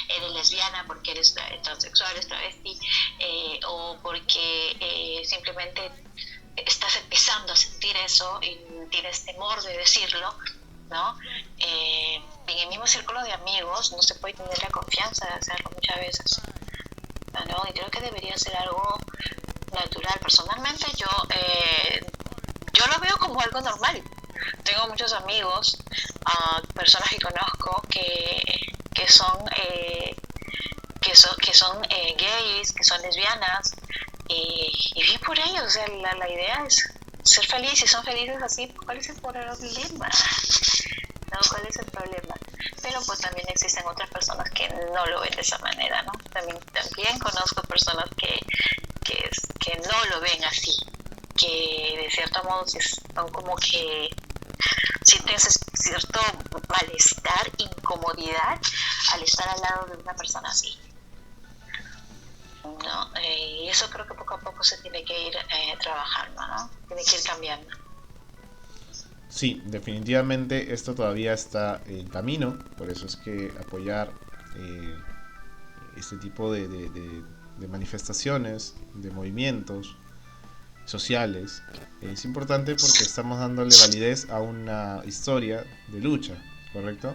eres lesbiana, porque eres transexual, eres travesti, o porque simplemente estás empezando a sentir eso y tienes temor de decirlo, ¿no? En el mismo círculo de amigos no se puede tener la confianza de hacerlo muchas veces, ¿no? Y creo que debería ser algo natural. Personalmente yo lo veo como algo normal. Tengo muchos amigos, personas que conozco que son gays, que son lesbianas, y bien por ellos. O sea, la idea es ser feliz. Si son felices así, ¿cuál es el problema? ¿No? ¿Cuál es el problema? Pero pues también existen otras personas que no lo ven de esa manera, ¿no? También conozco personas que no lo ven así, que de cierto modo son como que sienten cierto malestar, incomodidad al estar al lado de una persona así, ¿no? Y eso creo que poco a poco se tiene que ir trabajando, ¿no? Tiene que ir cambiando. Sí, definitivamente esto todavía está en camino, por eso es que apoyar este tipo de manifestaciones, de movimientos sociales, es importante porque estamos dándole validez a una historia de lucha, ¿correcto?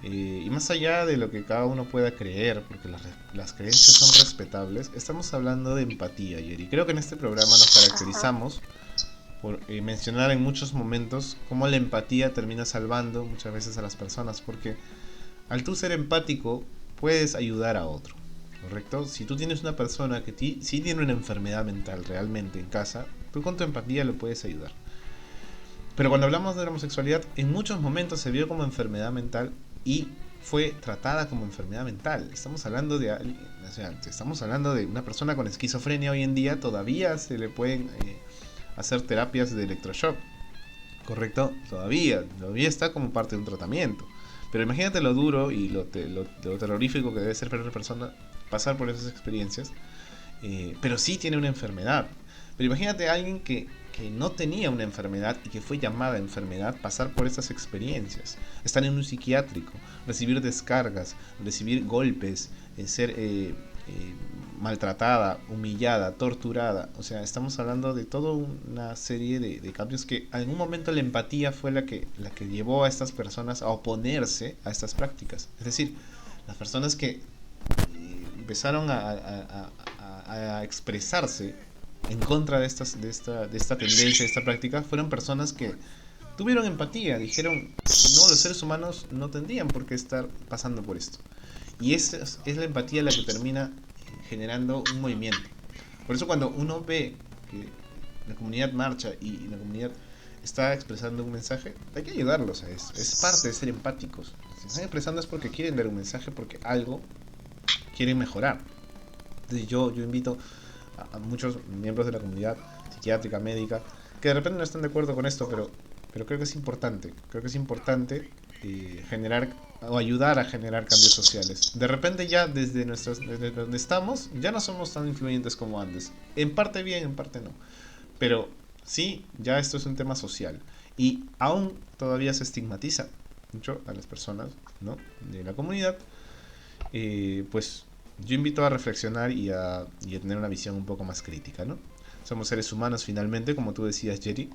Y más allá de lo que cada uno pueda creer, porque las creencias son respetables, estamos hablando de empatía, Yeri. Creo que en este programa nos caracterizamos por mencionar en muchos momentos cómo la empatía termina salvando muchas veces a las personas, porque al tú ser empático puedes ayudar a otro, ¿correcto? Si tú tienes una persona que sí tiene una enfermedad mental realmente en casa, tú con tu empatía lo puedes ayudar. Pero cuando hablamos de la homosexualidad, en muchos momentos se vio como enfermedad mental y fue tratada como enfermedad mental. Estamos hablando de una persona con esquizofrenia hoy en día, todavía se le pueden hacer terapias de electroshock, ¿correcto? Todavía está como parte de un tratamiento. Pero imagínate lo duro y lo terrorífico que debe ser para una persona pasar por esas experiencias, pero sí tiene una enfermedad. Pero imagínate a alguien que no tenía una enfermedad y que fue llamada enfermedad, pasar por esas experiencias, estar en un psiquiátrico, recibir descargas, recibir golpes, ser maltratada, humillada, torturada. O sea, estamos hablando de toda una serie de cambios que en un momento la empatía fue la que llevó a estas personas a oponerse a estas prácticas. Es decir, las personas que empezaron a expresarse en contra de esta tendencia, de esta práctica, fueron personas que tuvieron empatía, dijeron, no, los seres humanos no tendrían por qué estar pasando por esto. Y esa es la empatía la que termina generando un movimiento. Por eso cuando uno ve que la comunidad marcha y la comunidad está expresando un mensaje, hay que ayudarlos a eso. Es parte de ser empáticos. Si están expresando es porque quieren dar un mensaje, porque algo quieren mejorar. Entonces yo invito a muchos miembros de la comunidad psiquiátrica, médica, que de repente no están de acuerdo con esto, pero creo que es importante. Creo que es importante generar o ayudar a generar cambios sociales. De repente ya desde donde estamos ya no somos tan influyentes como antes. En parte bien, en parte no. Pero sí, ya esto es un tema social. Y aún todavía se estigmatiza mucho a las personas, ¿no?, de la comunidad. Pues yo invito a reflexionar y a tener una visión un poco más crítica, ¿no? Somos seres humanos finalmente, como tú decías, Jerry.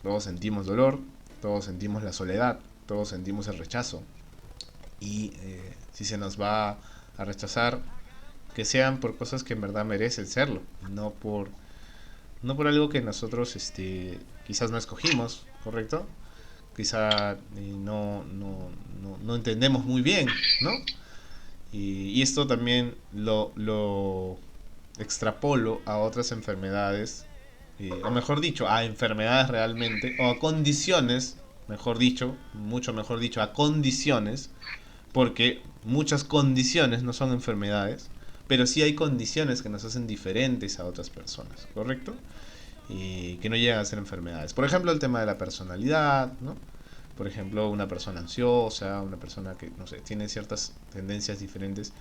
Todos sentimos dolor, todos sentimos la soledad, todos sentimos el rechazo. Y si se nos va a rechazar, que sean por cosas que en verdad merecen serlo, no por algo que nosotros quizás no escogimos, ¿correcto? Quizá no entendemos muy bien, ¿no? Y esto también lo extrapolo a otras enfermedades, o mejor dicho, a enfermedades realmente, o a condiciones, mejor dicho, mucho mejor dicho, a condiciones, porque muchas condiciones no son enfermedades, pero sí hay condiciones que nos hacen diferentes a otras personas, ¿correcto? Y que no llegan a ser enfermedades. Por ejemplo, el tema de la personalidad, ¿no? Por ejemplo, una persona ansiosa, una persona que, no sé, tiene ciertas tendencias diferentes,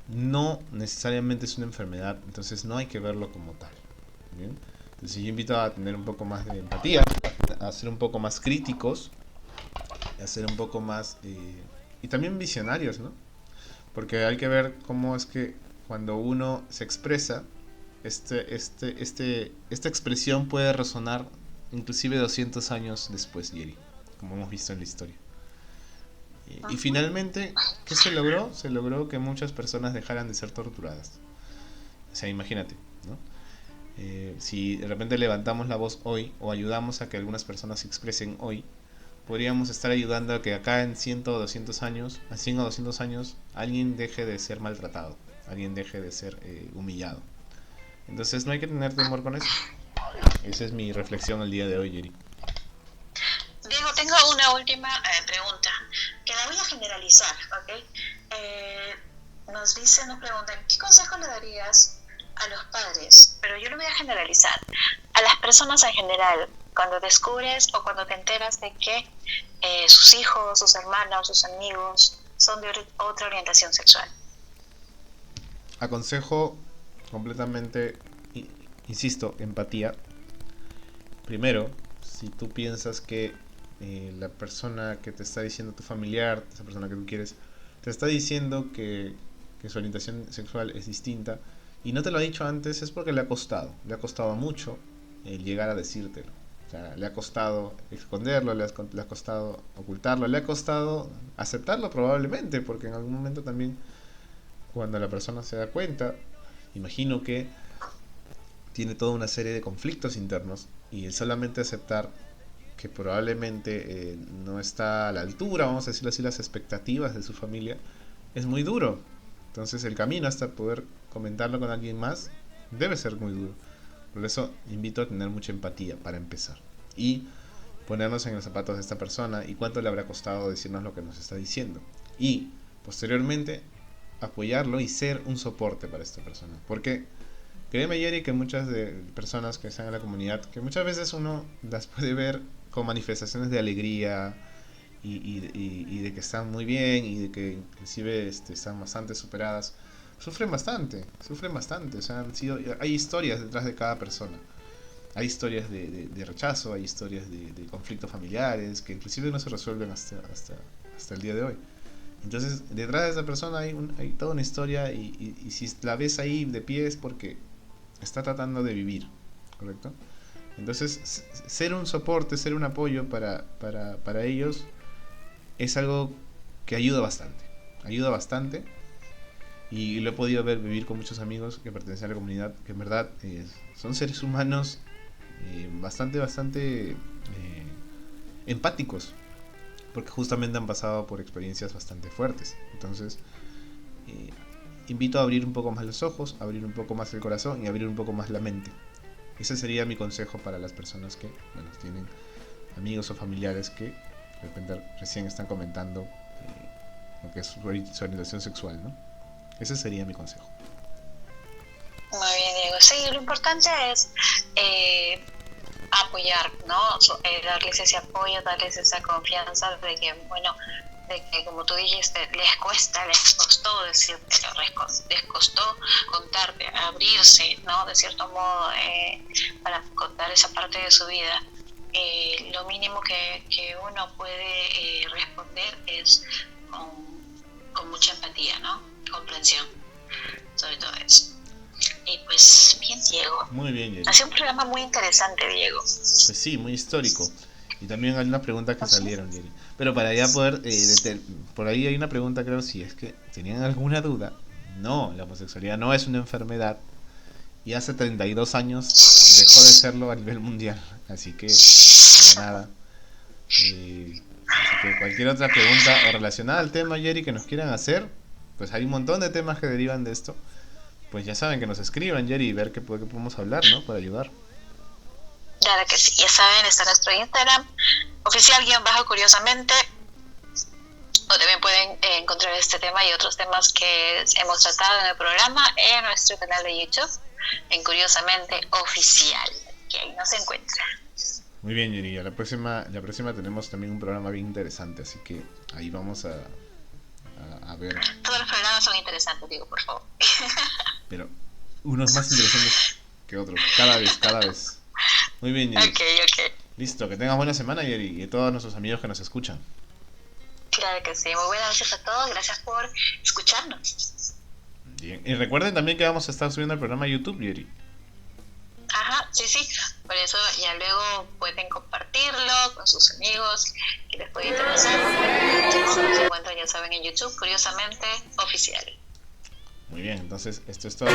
no necesariamente es una enfermedad, entonces no hay que verlo como tal. ¿Bien? Entonces yo invito a tener un poco más de empatía, a ser un poco más críticos, a ser un poco más y también visionarios, ¿no? Porque hay que ver cómo es que cuando uno se expresa, esta expresión puede resonar inclusive 200 años después, Yeri, como hemos visto en la historia. Y finalmente, ¿qué se logró? Se logró que muchas personas dejaran de ser torturadas. O sea, imagínate, ¿no? Si de repente levantamos la voz hoy o ayudamos a que algunas personas se expresen hoy, podríamos estar ayudando a que acá en 100 o 200 años, a 100 o 200 años, alguien deje de ser maltratado, alguien deje de ser humillado. Entonces no hay que tener temor con eso. Esa es mi reflexión el día de hoy, Yeri. Diego, tengo una última pregunta, que la voy a generalizar, ¿ok? Nos preguntan, ¿qué consejo le darías a los padres? Pero yo lo voy a generalizar. A las personas en general, cuando descubres o cuando te enteras de que sus hijos, sus hermanos, sus amigos son de otra orientación sexual. Aconsejo completamente, insisto, empatía. Primero, si tú piensas que la persona que te está diciendo, tu familiar, esa persona que tú quieres, te está diciendo que su orientación sexual es distinta y no te lo ha dicho antes, es porque le ha costado mucho el llegar a decírtelo. O sea, le ha costado esconderlo, le ha costado ocultarlo, le ha costado aceptarlo probablemente, porque en algún momento también, cuando la persona se da cuenta, imagino que tiene toda una serie de conflictos internos y el solamente aceptar que probablemente no está a la altura, vamos a decirlo así, las expectativas de su familia, es muy duro. Entonces el camino hasta poder comentarlo con alguien más debe ser muy duro. Por eso invito a tener mucha empatía para empezar y ponernos en los zapatos de esta persona y cuánto le habrá costado decirnos lo que nos está diciendo, y posteriormente apoyarlo y ser un soporte para esta persona. Porque créeme, Yeri, que muchas de personas que están en la comunidad, que muchas veces uno las puede ver con manifestaciones de alegría y de que están muy bien y de que inclusive están bastante superadas, sufren bastante. O sea, hay historias detrás de cada persona. Hay historias de rechazo, hay historias de conflictos familiares que inclusive no se resuelven hasta el día de hoy. Entonces, detrás de esa persona hay toda una historia y si la ves ahí de pie es porque está tratando de vivir, ¿correcto? Entonces, ser un soporte, ser un apoyo para ellos es algo que ayuda bastante, y lo he podido vivir con muchos amigos que pertenecen a la comunidad, que en verdad son seres humanos bastante empáticos, porque justamente han pasado por experiencias bastante fuertes. Entonces, invito a abrir un poco más los ojos, abrir un poco más el corazón y abrir un poco más la mente. Ese sería mi consejo para las personas que, bueno, tienen amigos o familiares que de repente recién están comentando lo que es su orientación sexual, ¿no? Ese sería mi consejo. Muy bien, Diego. Sí, lo importante es apoyar, ¿no? Darles ese apoyo, darles esa confianza de que, bueno, de que como tú dijiste, les costó decirte, les costó contarte, abrirse, ¿no? De cierto modo, para contar esa parte de su vida. Lo mínimo que uno puede responder es con mucha empatía, ¿no? Comprensión, sobre todo eso. Y pues bien, Diego. Muy bien, Yeri. Ha sido un programa muy interesante, Diego. Pues sí, muy histórico. Y también hay unas preguntas que salieron, Yeri. Pero para ya poder, por ahí hay una pregunta, creo, si es que tenían alguna duda. No, la homosexualidad no es una enfermedad. Y hace 32 años dejó de serlo a nivel mundial. Así que, para nada. Así que cualquier otra pregunta o relacionada al tema, Yeri, que nos quieran hacer, pues hay un montón de temas que derivan de esto. Pues ya saben, que nos escriban, Yeri, y ver qué podemos hablar, ¿no? Para ayudar. Claro que sí, ya saben, está nuestro Instagram, oficial_curiosamente, o también pueden encontrar este tema y otros temas que hemos tratado en el programa en nuestro canal de YouTube, en Curiosamente Oficial, que ahí nos encuentra. Muy bien, Yeri, la próxima tenemos también un programa bien interesante, así que ahí vamos a a ver. Todos los programas son interesantes, digo, por favor. Pero unos más interesantes que otros. Cada vez, cada vez. Muy bien, Yeri. Ok. Listo, que tengas buena semana, Yeri, y a todos nuestros amigos que nos escuchan. Claro que sí. Muy buenas noches a todos. Gracias por escucharnos. Bien. Y recuerden también que vamos a estar subiendo el programa a YouTube, Yeri. Ajá, sí. Por eso ya luego pueden compartirlo con sus amigos que les puede interesar. Nos encuentran, ya saben, en YouTube, curiosamente, oficial. Muy bien, entonces esto es todo.